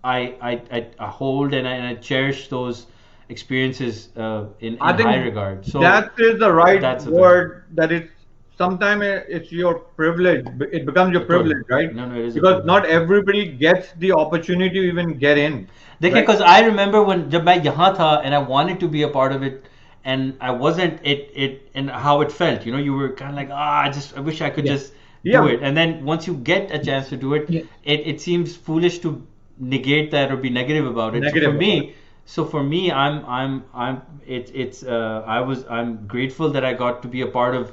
Speaker 2: I hold and I cherish those experiences in
Speaker 1: I
Speaker 2: high
Speaker 1: think
Speaker 2: regard. So
Speaker 1: that is the right
Speaker 2: that's the thing.
Speaker 1: word. That it's sometimes it's your privilege. It becomes your
Speaker 2: Totally.
Speaker 1: privilege, right?
Speaker 2: No, it is a
Speaker 1: Because
Speaker 2: privilege.
Speaker 1: not everybody gets the opportunity to even get in,
Speaker 2: देखिए,
Speaker 1: right?
Speaker 2: because I remember when जब मैं यहाँ था and I wanted to be a part of it, and I wasn't, it and how it felt. You were kind of like, I wish I could
Speaker 1: Yeah,
Speaker 2: just do
Speaker 1: yeah,
Speaker 2: it. And then once you get a chance to do it,
Speaker 1: yeah.
Speaker 2: it seems foolish to negate that or be negative about it.
Speaker 1: Negative about it.
Speaker 2: So for me, I'm I'm grateful that I got to be a part of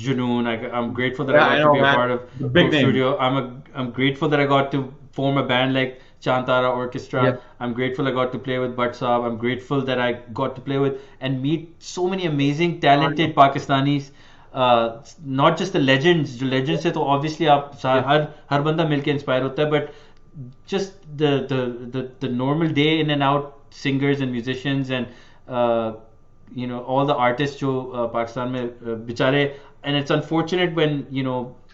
Speaker 2: Junoon. I'm grateful that I
Speaker 1: Yeah, I
Speaker 2: got to
Speaker 1: know,
Speaker 2: be a
Speaker 1: man.
Speaker 2: part of
Speaker 1: The big
Speaker 2: Coke
Speaker 1: name.
Speaker 2: Studio. I'm grateful that I got to form a band like Chantara Orchestra.
Speaker 1: Yeah,
Speaker 2: I'm grateful I got to play with Bhatt Saab. I'm grateful that I got to play with and meet so many amazing,
Speaker 1: I know.
Speaker 2: talented Pakistanis. Not just the legends. जो legends है तो obviously आप
Speaker 1: Yeah,
Speaker 2: हर बंदा मिलके inspire होता है, but just the normal day in and out singers and musicians and all the artists जो पाकिस्तान में बेचारे, and it's unfortunate when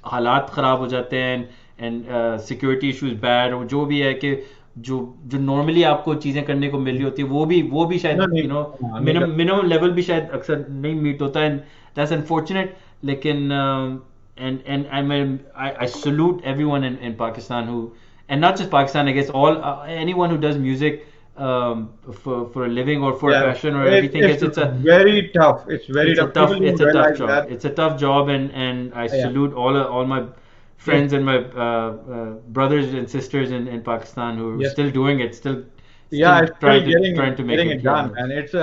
Speaker 2: हालात खराब हो जाते हैं and security issues bad, और जो भी है कि जो normally आपको चीजें करने को मिल रही होती है वो भी शायद
Speaker 1: no, नहीं, हाँ, नहीं कर.
Speaker 2: minimum level भी शायद अक्सर नहीं meet होता है, and that's unfortunate. लेकिन and I salute everyone in Pakistan who, and not just Pakistan, I guess all anyone who does music for a living or for a
Speaker 1: Yeah,
Speaker 2: passion or
Speaker 1: it,
Speaker 2: everything.
Speaker 1: it's
Speaker 2: It's a
Speaker 1: very tough. It's very
Speaker 2: it's a
Speaker 1: tough. People
Speaker 2: tough
Speaker 1: don't
Speaker 2: it's a tough
Speaker 1: realize
Speaker 2: job.
Speaker 1: that.
Speaker 2: It's a tough job, and I
Speaker 1: Yeah,
Speaker 2: salute all my
Speaker 1: yes,
Speaker 2: friends and my brothers and sisters in Pakistan who are
Speaker 1: yes,
Speaker 2: still doing it, still
Speaker 1: Yeah,
Speaker 2: still
Speaker 1: it's still
Speaker 2: trying to make
Speaker 1: getting
Speaker 2: it.
Speaker 1: it done,
Speaker 2: Yeah,
Speaker 1: and it's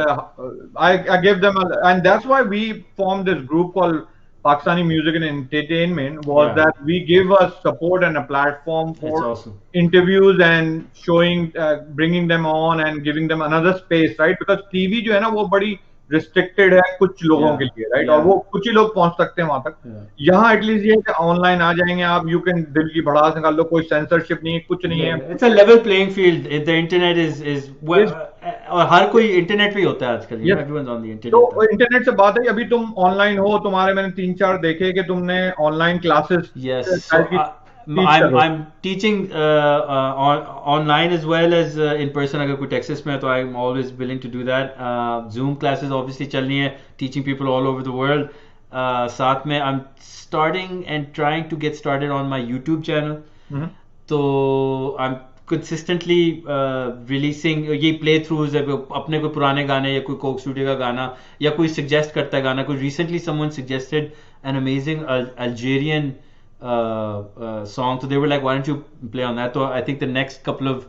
Speaker 1: I give them and that's why we formed this group called Pakistani Music and Entertainment. Was
Speaker 2: yeah,
Speaker 1: that we give us support and a platform
Speaker 2: it's
Speaker 1: for
Speaker 2: awesome.
Speaker 1: interviews and showing, bringing them on and giving them another space, right? Because TV जो है ना वो बड़ी restricted है कुछ लोगों के
Speaker 2: Yeah,
Speaker 1: लिए, right? और
Speaker 2: yeah,
Speaker 1: वो कुछ ही लोग पहुंच सकते हैं वहां तक.
Speaker 2: yeah.
Speaker 1: यहाँ एटलीस्ट ये है कि ऑनलाइन आ जाएंगे आप, यू कैन दिल की भड़ास निकाल लो, कोई सेंसरशिप नहीं है, कुछ नहीं
Speaker 2: Yeah,
Speaker 1: है.
Speaker 2: yeah. It's a level playing field. The internet is
Speaker 1: Yes,
Speaker 2: और हर कोई इंटरनेट पे ही होता है आजकल.
Speaker 1: yes.
Speaker 2: Everyone's on the
Speaker 1: तो
Speaker 2: internet.
Speaker 1: इंटरनेट से बात है, अभी तुम ऑनलाइन हो, तुम्हारे मैंने तीन चार देखे कि तुमने online classes
Speaker 2: Yes, so
Speaker 1: type की टीच कर रहे हो.
Speaker 2: I'm teaching online as well as in person. अगर कोई Texas में है तो I'm always willing to do that. Zoom classes obviously चलनी है, teaching people all over the world. साथ में I'm starting and trying to get started on my YouTube channel.
Speaker 1: हम्म.
Speaker 2: तो I'm consistently releasing ये प्ले थ्रूज है, अपने कोई पुराने गाने या कोई कोक स्टूडियो का गाना या कोई सजेस्ट करता है गाना. कोई recently someone suggested an amazing Algerian song, so they were like, why don't you play on that? So I think the next couple of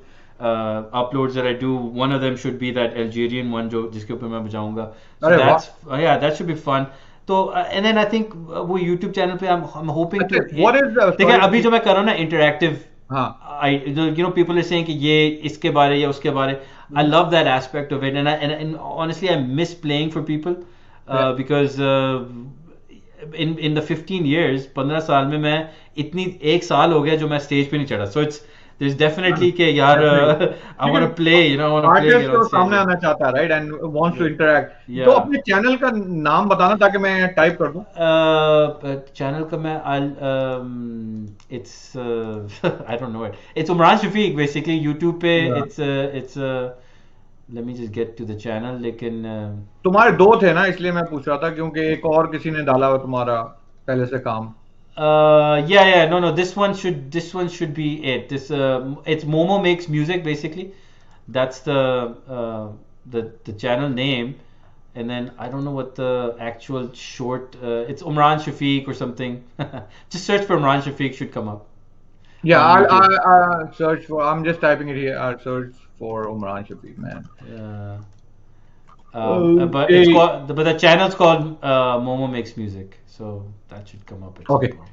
Speaker 2: uploads that I do, one of them should be that Algerian one जो जिसके ऊपर मैं बजाऊंगा. So
Speaker 1: अरे वाह.
Speaker 2: that's yeah, that should be fun. तो and then I think वो YouTube channel पे I'm hoping to
Speaker 1: अच्छा, what is the
Speaker 2: देखिए
Speaker 1: sorry.
Speaker 2: अभी जो मैं कर रहा हूँ ना interactive,
Speaker 1: हाँ.
Speaker 2: you know, people are saying कि ये इसके बारे या उसके बारे. I love that aspect of it, and honestly I miss playing for people
Speaker 1: Yeah.
Speaker 2: because in the 15 years 15 साल में मैं इतनी एक साल हो गया जो मैं स्टेज पे नहीं चढ़ा. So it's there's definitely कि यार I want to play, you know, I want to play,
Speaker 1: artist
Speaker 2: get
Speaker 1: तो
Speaker 2: on
Speaker 1: सामने
Speaker 2: stage.
Speaker 1: आना चाहता है, right, and wants to
Speaker 2: Yeah,
Speaker 1: interact. तो
Speaker 2: yeah.
Speaker 1: अपने चैनल का नाम बताना ताकि मैं टाइप कर दूं.
Speaker 2: Channel का मैं it's I don't know it. It's Omran Shafique basically. YouTube पे
Speaker 1: Yeah.
Speaker 2: it's let me just get to the channel. लेकिन
Speaker 1: तुम्हारे दो थे ना, इसलिए मैं पूछ रहा था, क्योंकि एक और किसी ने डाला हुआ तुम्हारा पहले से काम.
Speaker 2: yeah, no, this one should be it. This it's Momo makes music basically. That's the channel name, and then I don't know what the actual short. It's Omran Shafique or something. Just search for Omran Shafique, should come up
Speaker 1: Yeah,
Speaker 2: on YouTube.
Speaker 1: I'll search for. I'm just typing it here. I'll search for Omran Shafique, man.
Speaker 2: Yeah. But it's
Speaker 1: Okay.
Speaker 2: called, but the channel's called Momo makes music, so that should come up at some
Speaker 1: Okay.
Speaker 2: point.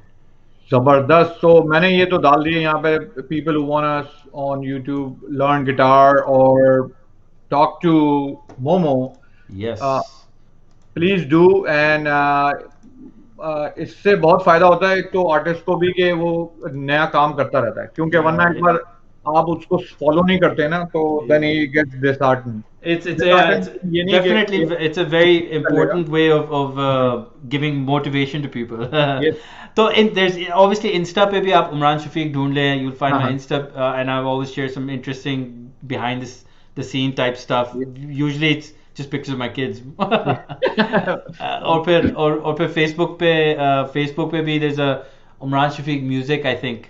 Speaker 1: जबरदस्त. So मैंने ये तो डाल दिए यहाँ पे. People who want us on YouTube learn guitar or talk to Momo,
Speaker 2: Yes.
Speaker 1: Please do. And इससे बहुत फायदा होता है एक तो आर्टिस्ट को भी कि वो नया काम करता रहता है, क्योंकि वरना एक बार आप उसको फॉलो नहीं करते ना तो then he gets disheartened.
Speaker 2: It's
Speaker 1: Disheartened ये नहीं
Speaker 2: definitely
Speaker 1: कि
Speaker 2: it's a very
Speaker 1: चलेगा.
Speaker 2: important way of giving motivation to people.
Speaker 1: Yes.
Speaker 2: So there's obviously Insta पे भी आप उमरान शफीक ढूंढ लें, you'll find my
Speaker 1: हाँ.
Speaker 2: Insta, and I've always shared some interesting behind the scene type stuff. Usually it's just pictures of my kids. और फिर Facebook पे भी there's a Omran Shafique music, I think.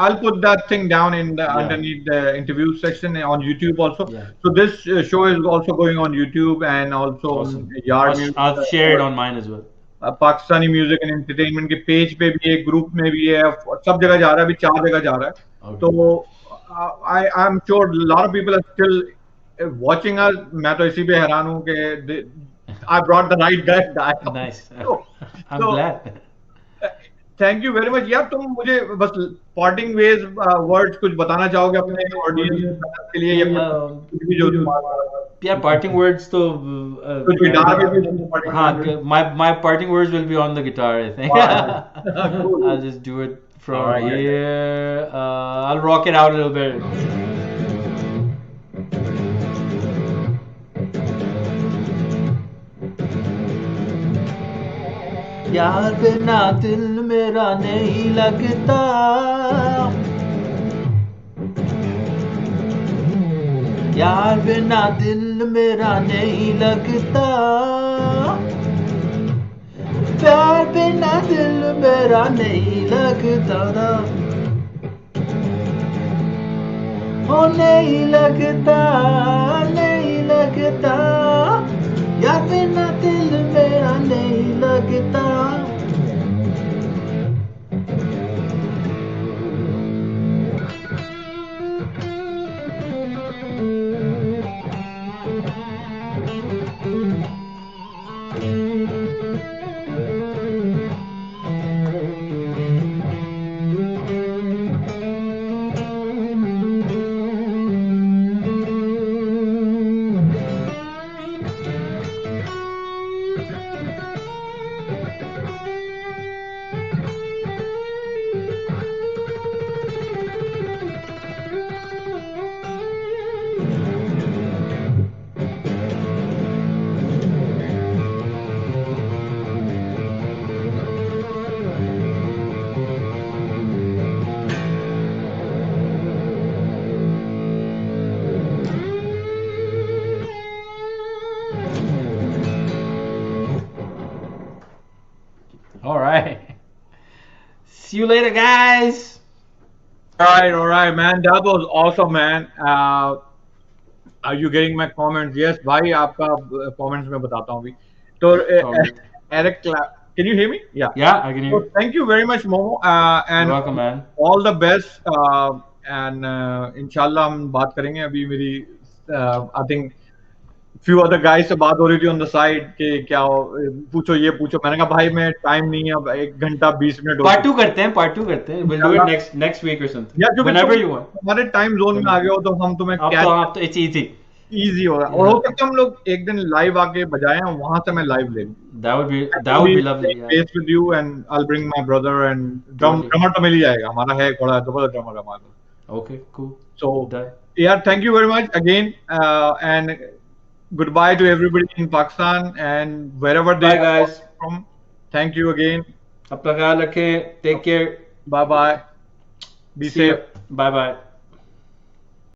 Speaker 1: I'll put that thing down in the
Speaker 2: Yeah.
Speaker 1: underneath the interview section on YouTube also.
Speaker 2: Yeah.
Speaker 1: So this show is also going on YouTube and also
Speaker 2: Awesome.
Speaker 1: on Yard Music.
Speaker 2: I'll share it on mine as well.
Speaker 1: Pakistani music and entertainment के page पे भी है, group में भी है, सब जगह जा रहा है, अभी 4 जगह जा रहा है.
Speaker 2: Okay.
Speaker 1: तो I am sure lot of people are still watching us. मैं तो इसी पे हैरान हूँ कि I brought the right guy.
Speaker 2: Nice. I'm glad.
Speaker 1: Thank you very much यार. तुम मुझे बस पार्टिंग वेज वर्ड्स कुछ बताना चाहोगे अपने ऑडियंस के लिए, या कुछ भी जो
Speaker 2: Yeah, parting words तो
Speaker 1: कुछ गिटार के भी
Speaker 2: हाँ, my parting words will be on the guitar, I think.
Speaker 1: Cool.
Speaker 2: I'll just do it from
Speaker 1: All right.
Speaker 2: here. I'll rock it out a little bit. यार बिना दिल मेरा नहीं लगता, यार बिना दिल मेरा नहीं लगता, प्यार बिना दिल मेरा नहीं लगता ना, ओ नहीं लगता, नहीं लगता, यार बिना दिल मेरा नहीं लगता. See you later, guys.
Speaker 1: All right, man. That was awesome, man. Are you getting my comments? Yes, भाई आपका comments में बताता हूँ अभी. तो
Speaker 2: All right.
Speaker 1: Eric, can you hear me? Yeah.
Speaker 2: Yeah, I can hear
Speaker 1: So
Speaker 2: you.
Speaker 1: thank you very much, Momo,
Speaker 2: You're
Speaker 1: and
Speaker 2: welcome, man.
Speaker 1: all the best. And इंशाल्लाह हम बात करेंगे. अभी मेरी I think few other guys से बात हो रही थी on the side कि क्या पूछो ये पूछो. मैंने कहा भाई मैं टाइम नहीं है अब 1 घंटा 20 मिनट हो
Speaker 2: Part
Speaker 1: चुके
Speaker 2: two करते हैं. Part two करते हैं. We'll do it
Speaker 1: इंशाल्लाह.
Speaker 2: next week or something.
Speaker 1: या क्योंकि
Speaker 2: Whenever
Speaker 1: तुम
Speaker 2: you want.
Speaker 1: हमारे टाइम जोन में आ गए हो तो हम तुम्हें कैच
Speaker 2: आप तो it's easy.
Speaker 1: इजी होगा और हो
Speaker 2: Yeah.
Speaker 1: सकता है हम लोग एक दिन लाइव आके बजाएं और वहां से मैं लाइव ले लूं.
Speaker 2: That would be lovely. Yeah.
Speaker 1: Bass with you and I'll bring my brother and
Speaker 2: Totally.
Speaker 1: drummer तो मिल ही जाएगा. हमारा है बड़ा जबरदस्त ड्रमर हमारा.
Speaker 2: Okay, cool.
Speaker 1: So
Speaker 2: Done.
Speaker 1: yeah, thank you very much again, and goodbye to everybody in Pakistan and wherever they
Speaker 2: Bye,
Speaker 1: are
Speaker 2: guys.
Speaker 1: from. Thank you again.
Speaker 2: अपना ख्याल रखें. Take care.
Speaker 1: Bye bye. Be
Speaker 2: See you.
Speaker 1: safe.
Speaker 2: Bye bye.